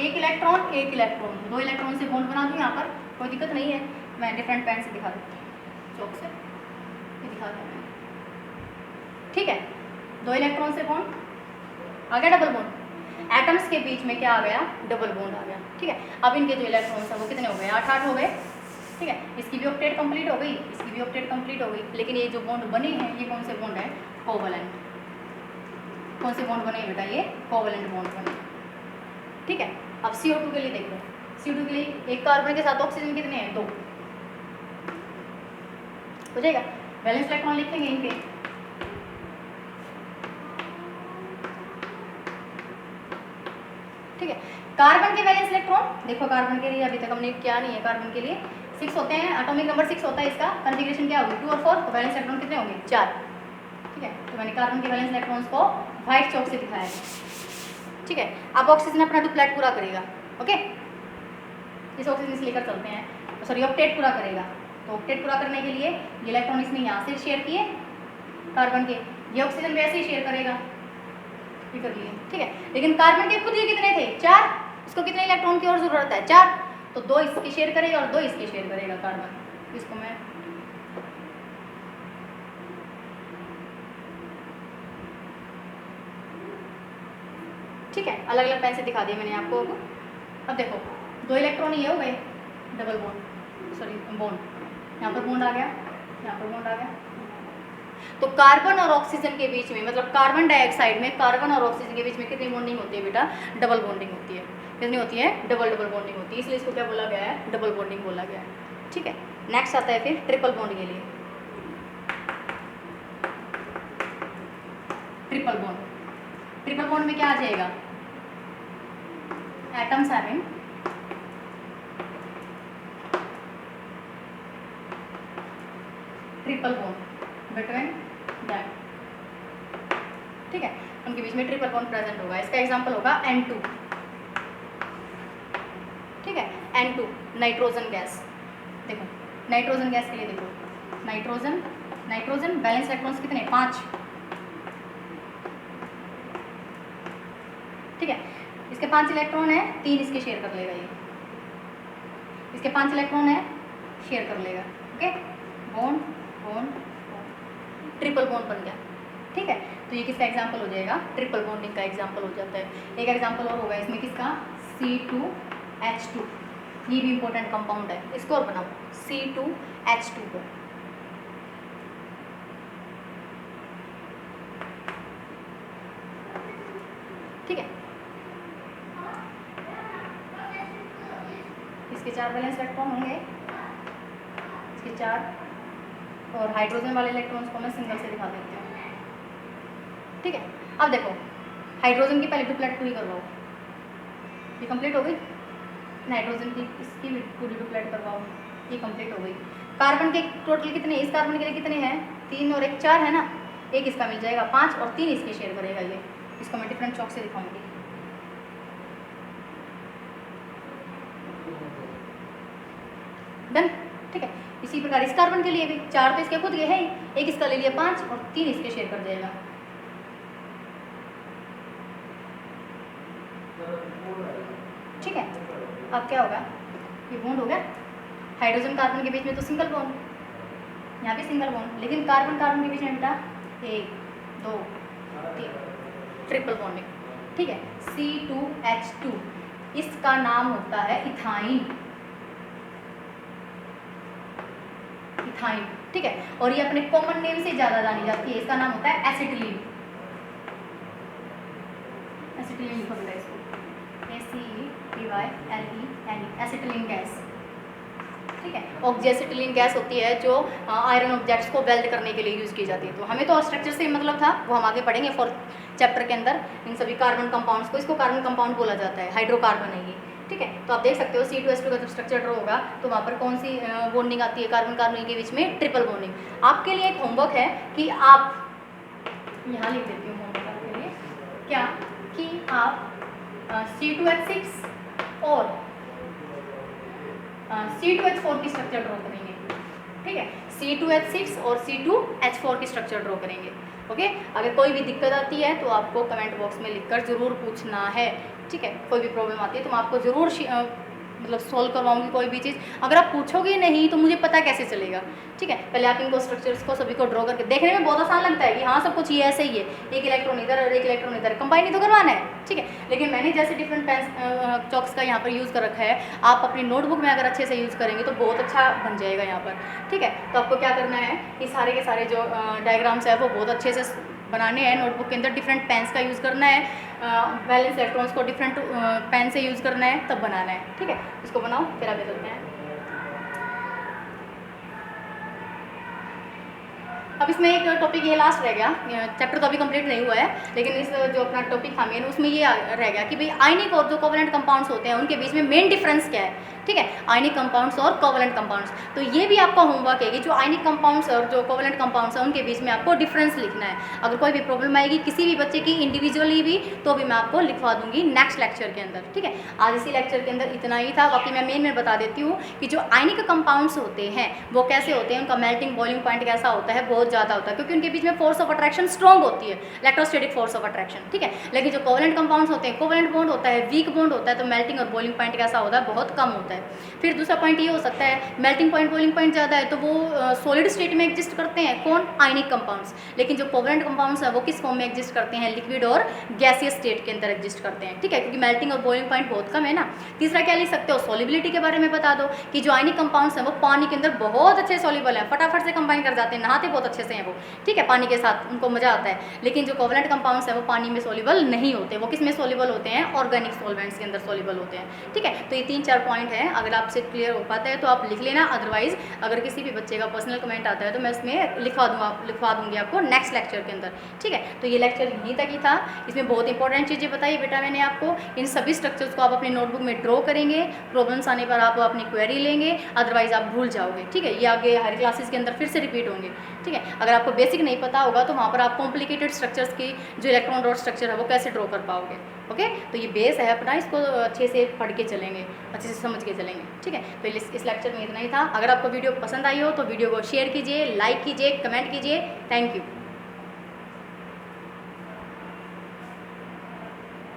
1 इलेक्ट्रॉन 1 इलेक्ट्रॉन, 2 इलेक्ट्रॉन से बॉन्ड बना दूँ यहाँ पर, कोई दिक्कत नहीं है। मैं डिफरेंट पेन से दिखा देती हूँ, चौक से ये दिखा दिया मैंने। ठीक है, 2 इलेक्ट्रॉन से बॉन्ड आ गया, डबल बॉन्ड। एटम्स के बीच में क्या आ गया, डबल बॉन्ड आ गया। ठीक है, अब इनके जो इलेक्ट्रॉन्स हैं वो कितने हो गए, 8 हो गए। ठीक है, इसकी भी ऑक्टेट कंप्लीट हो गई, इसकी भी ऑक्टेट कंप्लीट हो गई। लेकिन ये जो बॉन्ड बने हैं ये कौन से बॉन्ड है, कोवलेंट। कौन से बॉन्ड बने बेटा, ये कोवलेंट बॉन्ड बने। ठीक है, अब CO2 के लिए देखो, CO2 के लिए एक कार्बन के साथ ऑक्सीजन कितने हैं, 2 हो जाएगा। वैलेंस इलेक्ट्रॉन लिखेंगे इनके, ठीक है। कार्बन के वैलेंस इलेक्ट्रॉन देखो, कार्बन के लिए अभी तक हमने क्या नहीं है, कार्बन के लिए 6 होते हैं, एटॉमिक नंबर 6 होता है, इसका कॉन्फ़िगरेशन क्या होगी 2 और 4, तो वैलेंस इलेक्ट्रॉन कितने होंगे, 4। ठीक है, तो मैंने कार्बन के वैलेंस इलेक्ट्रॉन्स को व्हाइट चौक से दिखाया है। ठीक है, अब ऑक्सीजन अपना डुप्लेट पूरा करेगा। ओके, इस ऑक्सीजन से लेकर चलते हैं, तो सॉरी ऑक्टेट पूरा करेगा। तो ऑक्टेट पूरा करने के लिए ये इलेक्ट्रॉन इसने यहाँ से शेयर किए कार्बन के, ये ऑक्सीजन वैसे ही शेयर करेगा, कर लिए। ठीक है, लेकिन कार्बन के खुद ये कितने थे, 4, इसको कितने इलेक्ट्रॉन की और जरूरत है, 4, तो 2 इसके शेयर करेगा और 2 इसके शेयर करेगा कार्बन। इसको मैं ठीक है अलग अलग पेन से दिखा दिया मैंने आपको। अब देखो 2 इलेक्ट्रॉन ये हो गए, डबल बॉन्ड, सॉरी बॉन्ड, यहाँ पर बॉन्ड आ गया, यहाँ पर बॉन्ड आ गया। तो कार्बन और ऑक्सीजन के बीच में, मतलब कार्बन डाइऑक्साइड में कार्बन और ऑक्सीजन के बीच में कितनी बॉन्डिंग होती है बेटा, डबल बॉन्डिंग होती है। कितनी होती है, डबल बॉन्डिंग होती है, इसलिए इसको क्या बोला गया है, डबल बॉन्डिंग बोला गया है। ठीक है, नेक्स्ट आता है फिर ट्रिपल बॉन्ड के लिए। ट्रिपल बॉन्ड में क्या आ जाएगा, atoms having triple bond between that. ठीक है, उनके बीच में ट्रिपल बॉन्ड प्रेजेंट होगा। इसका एग्जांपल होगा N2। ठीक है, N2 नाइट्रोजन गैस। देखो नाइट्रोजन गैस के लिए देखो, नाइट्रोजन बैलेंस इलेक्ट्रॉन्स कितने, 5। ठीक है, इसके 5 इलेक्ट्रॉन है, 3 इसके शेयर कर लेगा, ये इसके 5 इलेक्ट्रॉन है, शेयर कर लेगा। Okay, bond bond triple bond बन गया। ठीक है, तो ये किसका एग्जांपल हो जाएगा, ट्रिपल बॉन्डिंग का एग्जांपल हो जाता है। एक एग्जांपल और होगा इसमें किसका, C2H2, ये भी इंपॉर्टेंट कंपाउंड है, इसको और बनाओ C2H2 को। ठीक है, इसके 4 वैलेंस इलेक्ट्रॉन होंगे, इसके 4, और हाइड्रोजन वाले इलेक्ट्रॉन्स को मैं सिंगल से दिखा देती हूँ। ठीक है, अब देखो हाइड्रोजन की पहले डुप्लेट पूरी करवाओ, ये कंप्लीट हो गई। नाइट्रोजन की इसकी भी पूरी डुप्लेट करवाओ, ये कंप्लीट हो गई। कार्बन के टोटल कितने, इस कार्बन के लिए कितने हैं, 3 और 1 4 है ना, एक इसका मिल जाएगा 5 और 3 इसके शेयर करेगा ये। इसको मैं डिफरेंट चौक से दिखाऊंगी। डन। ठीक है, इसी प्रकार इस कार्बन के लिए भी 4 तो इसके खुद ये है, एक इसका ले लिया 5 और 3 इसके शेयर कर देगा। ठीक है, अब क्या होगा, ये बॉन्ड हो गया। हाइड्रोजन कार्बन के बीच में तो सिंगल बॉन्ड, यहाँ भी सिंगल बॉन्ड, लेकिन कार्बन कार्बन के बीच में बेटा 1 2 3 ट्रिपल बॉन्डिंग। ठीक है, C2H2, इसका नाम होता है इथाइन। इथाइन, ठीक है, और ये अपने कॉमन नेम से ज़्यादा जानी जाती है, इसका नाम होता है एसिटिलीन। एसिटिलीन लिखो बेटा इसको, ACETYLENE, एसिटिलीन गैस। ठीक है, ऑक्सीएसिटिलीन गैस होती है जो आयरन ऑब्जेक्ट्स को वेल्ड करने के लिए यूज़ की जाती है। तो हमें तो स्ट्रक्चर से मतलब था, वो हम आगे पढ़ेंगे 4th चैप्टर के अंदर, इन सभी कार्बन कंपाउंड्स को, इसको कार्बन कंपाउंड बोला जाता है, हाइड्रोकार्बन है ये। ठीक है, तो आप देख सकते हो C2H2 का जब स्ट्रक्चर ड्रॉ होगा तो वहाँ पर कौन सी बॉन्डिंग आती है, कार्बन कार्बन के बीच में ट्रिपल बॉन्डिंग। आपके लिए एक होमवर्क है कि आप यहाँ लिख देती हूँ होमवर्क आपके लिए, क्या कि आप C2H6 और C2H4 की स्ट्रक्चर ड्रॉ करेंगे। ठीक है, C2H6 और C2H4 की स्ट्रक्चर ड्रॉ करेंगे। ओके, अगर कोई भी दिक्कत आती है तो आपको कमेंट बॉक्स में लिखकर ज़रूर पूछना है। ठीक है, कोई भी प्रॉब्लम आती है तो मैं आपको ज़रूर मतलब सोल्व करवाऊंगी कोई भी चीज़। अगर आप पूछोगे नहीं तो मुझे पता कैसे चलेगा, ठीक है। पहले आप इनको स्ट्रक्चर्स को सभी को ड्रॉ करके, देखने में बहुत आसान लगता है कि हाँ सब कुछ ये ऐसे ही है, एक इलेक्ट्रॉन इधर और एक इलेक्ट्रॉन इधर, कंबाइन ही तो करवाना है, ठीक है। लेकिन मैंने जैसे डिफरेंट पेन चॉक्स का यहाँ पर यूज़ कर रखा है, आप अपनी नोटबुक में अगर अच्छे से यूज़ करेंगे तो बहुत अच्छा बन जाएगा यहाँ पर, ठीक है। तो आपको क्या करना है, ये सारे के सारे जो डायग्राम्स है वो बहुत अच्छे से बनाने हैं नोटबुक के अंदर, डिफरेंट पेन्स का यूज़ करना है, वैलेंस इलेक्ट्रॉन्स को डिफरेंट पेन से यूज़ करना है, तब बनाना है, ठीक है। इसको बनाओ, फिर आगे चलते हैं। अब इसमें एक टॉपिक ये लास्ट रह गया, चैप्टर तो अभी कंप्लीट नहीं हुआ है, लेकिन इस जो अपना टॉपिक था मेन, उसमें ये रह गया कि भाई आयनिक और जो कोवलेंट कंपाउंड्स होते हैं उनके बीच में मेन डिफरेंस क्या है, ठीक है। आयनिक कंपाउंड्स और कोवलेंट कंपाउंड्स, तो ये भी आपका होमवर्क है कि जो आयनिक कंपाउंड्स और जो कोवलेंट कंपाउंड्स हैं उनके बीच में आपको डिफरेंस लिखना है। अगर कोई भी प्रॉब्लम आएगी किसी भी बच्चे की इंडिविजुअली भी, तो भी मैं आपको लिखवा दूंगी नेक्स्ट लेक्चर के अंदर, ठीक है। आज इसी लेक्चर के अंदर इतना ही था। बाकी मैं मेन बता देती हूँ कि जो आयनिक कंपाउंड्स होते हैं वो कैसे होते हैं, उनका मेल्टिंग बॉइलिंग पॉइंट कैसा होता है, बहुत ज़्यादा होता है, क्योंकि उनके बीच में फोर्स ऑफ अट्रैक्शन स्ट्रॉन्ग होती है, इलेक्ट्रोस्टैटिक फोर्स ऑफ अट्रैक्शन, ठीक है। लेकिन जो कोवलेंट कंपाउंड्स होते हैं, कोवलेंट बॉन्ड होता है, वीक बॉन्ड होता है, तो मेल्टिंग और बॉइलिंग पॉइंट कैसा होता है, बहुत कम होता है। फिर दूसरा पॉइंट ये हो सकता है, मेल्टिंग पॉइंट बॉइलिंग पॉइंट ज़्यादा है तो वो सॉलिड स्टेट में एग्जिस्ट करते हैं, कौन, आयनिक कंपाउंड्स। लेकिन जो कोवलेंट कंपाउंड्स हैं वो किस फॉर्म में एग्जिस्ट करते हैं, लिक्विड और गैसियस स्टेट के अंदर एग्जिस्ट करते हैं, ठीक है, क्योंकि मेल्टिंग और बॉइलिंग पॉइंट बहुत कम है ना। तीसरा क्या लिख सकते हो, सॉलिबिलिटी के बारे में बता दो कि जो आयनिक कंपाउंड्स हैं वो पानी के अंदर बहुत अच्छे सॉल्युबल हैं, फटाफट से कंबाइन कर जाते हैं, नहाते बहुत अच्छे से हैं वो, ठीक है, पानी के साथ उनको मजा आता है। लेकिन जो कोवलेंट कंपाउंड्स हैं वो पानी में सॉल्युबल नहीं होते, वो किस में सॉल्युबल होते हैं, ऑर्गेनिक सॉल्वेंट्स के अंदर सॉल्युबल होते हैं, ठीक है। तो ये 3-4 पॉइंट हैं, अगर आपसे क्लियर हो पाता है तो आप लिख लेना, अदरवाइज अगर किसी भी बच्चे का पर्सनल कमेंट आता है तो मैं इसमें लिखवा दूंगी आपको नेक्स्ट लेक्चर के अंदर, ठीक है। तो ये लेक्चर यहीं तक ही था, इसमें बहुत इंपॉर्टेंट चीज़ें बताई बेटा मैंने आपको। इन सभी स्ट्रक्चर्स को आप अपनी नोटबुक में ड्रॉ करेंगे, प्रॉब्लम्स आने पर आप अपनी क्वेरी लेंगे, अदरवाइज आप भूल जाओगे, ठीक है। ये आगे हर क्लासेस के अंदर फिर से रिपीट होंगे, ठीक है। अगर आपको बेसिक नहीं पता होगा तो वहाँ पर आप कॉम्प्लिकेटेड स्ट्रक्चर्स की जो इलेक्ट्रॉन डॉट स्ट्रक्चर है वो कैसे ड्रॉ कर पाओगे, ओके। तो ये बेस है अपना, इसको अच्छे से पढ़ के चलेंगे, अच्छे से समझ के चलेंगे, ठीक है। तो इस लेक्चर में इतना ही था। अगर आपको वीडियो पसंद आई हो तो वीडियो को शेयर कीजिए, लाइक कीजिए, कमेंट कीजिए। Thank you.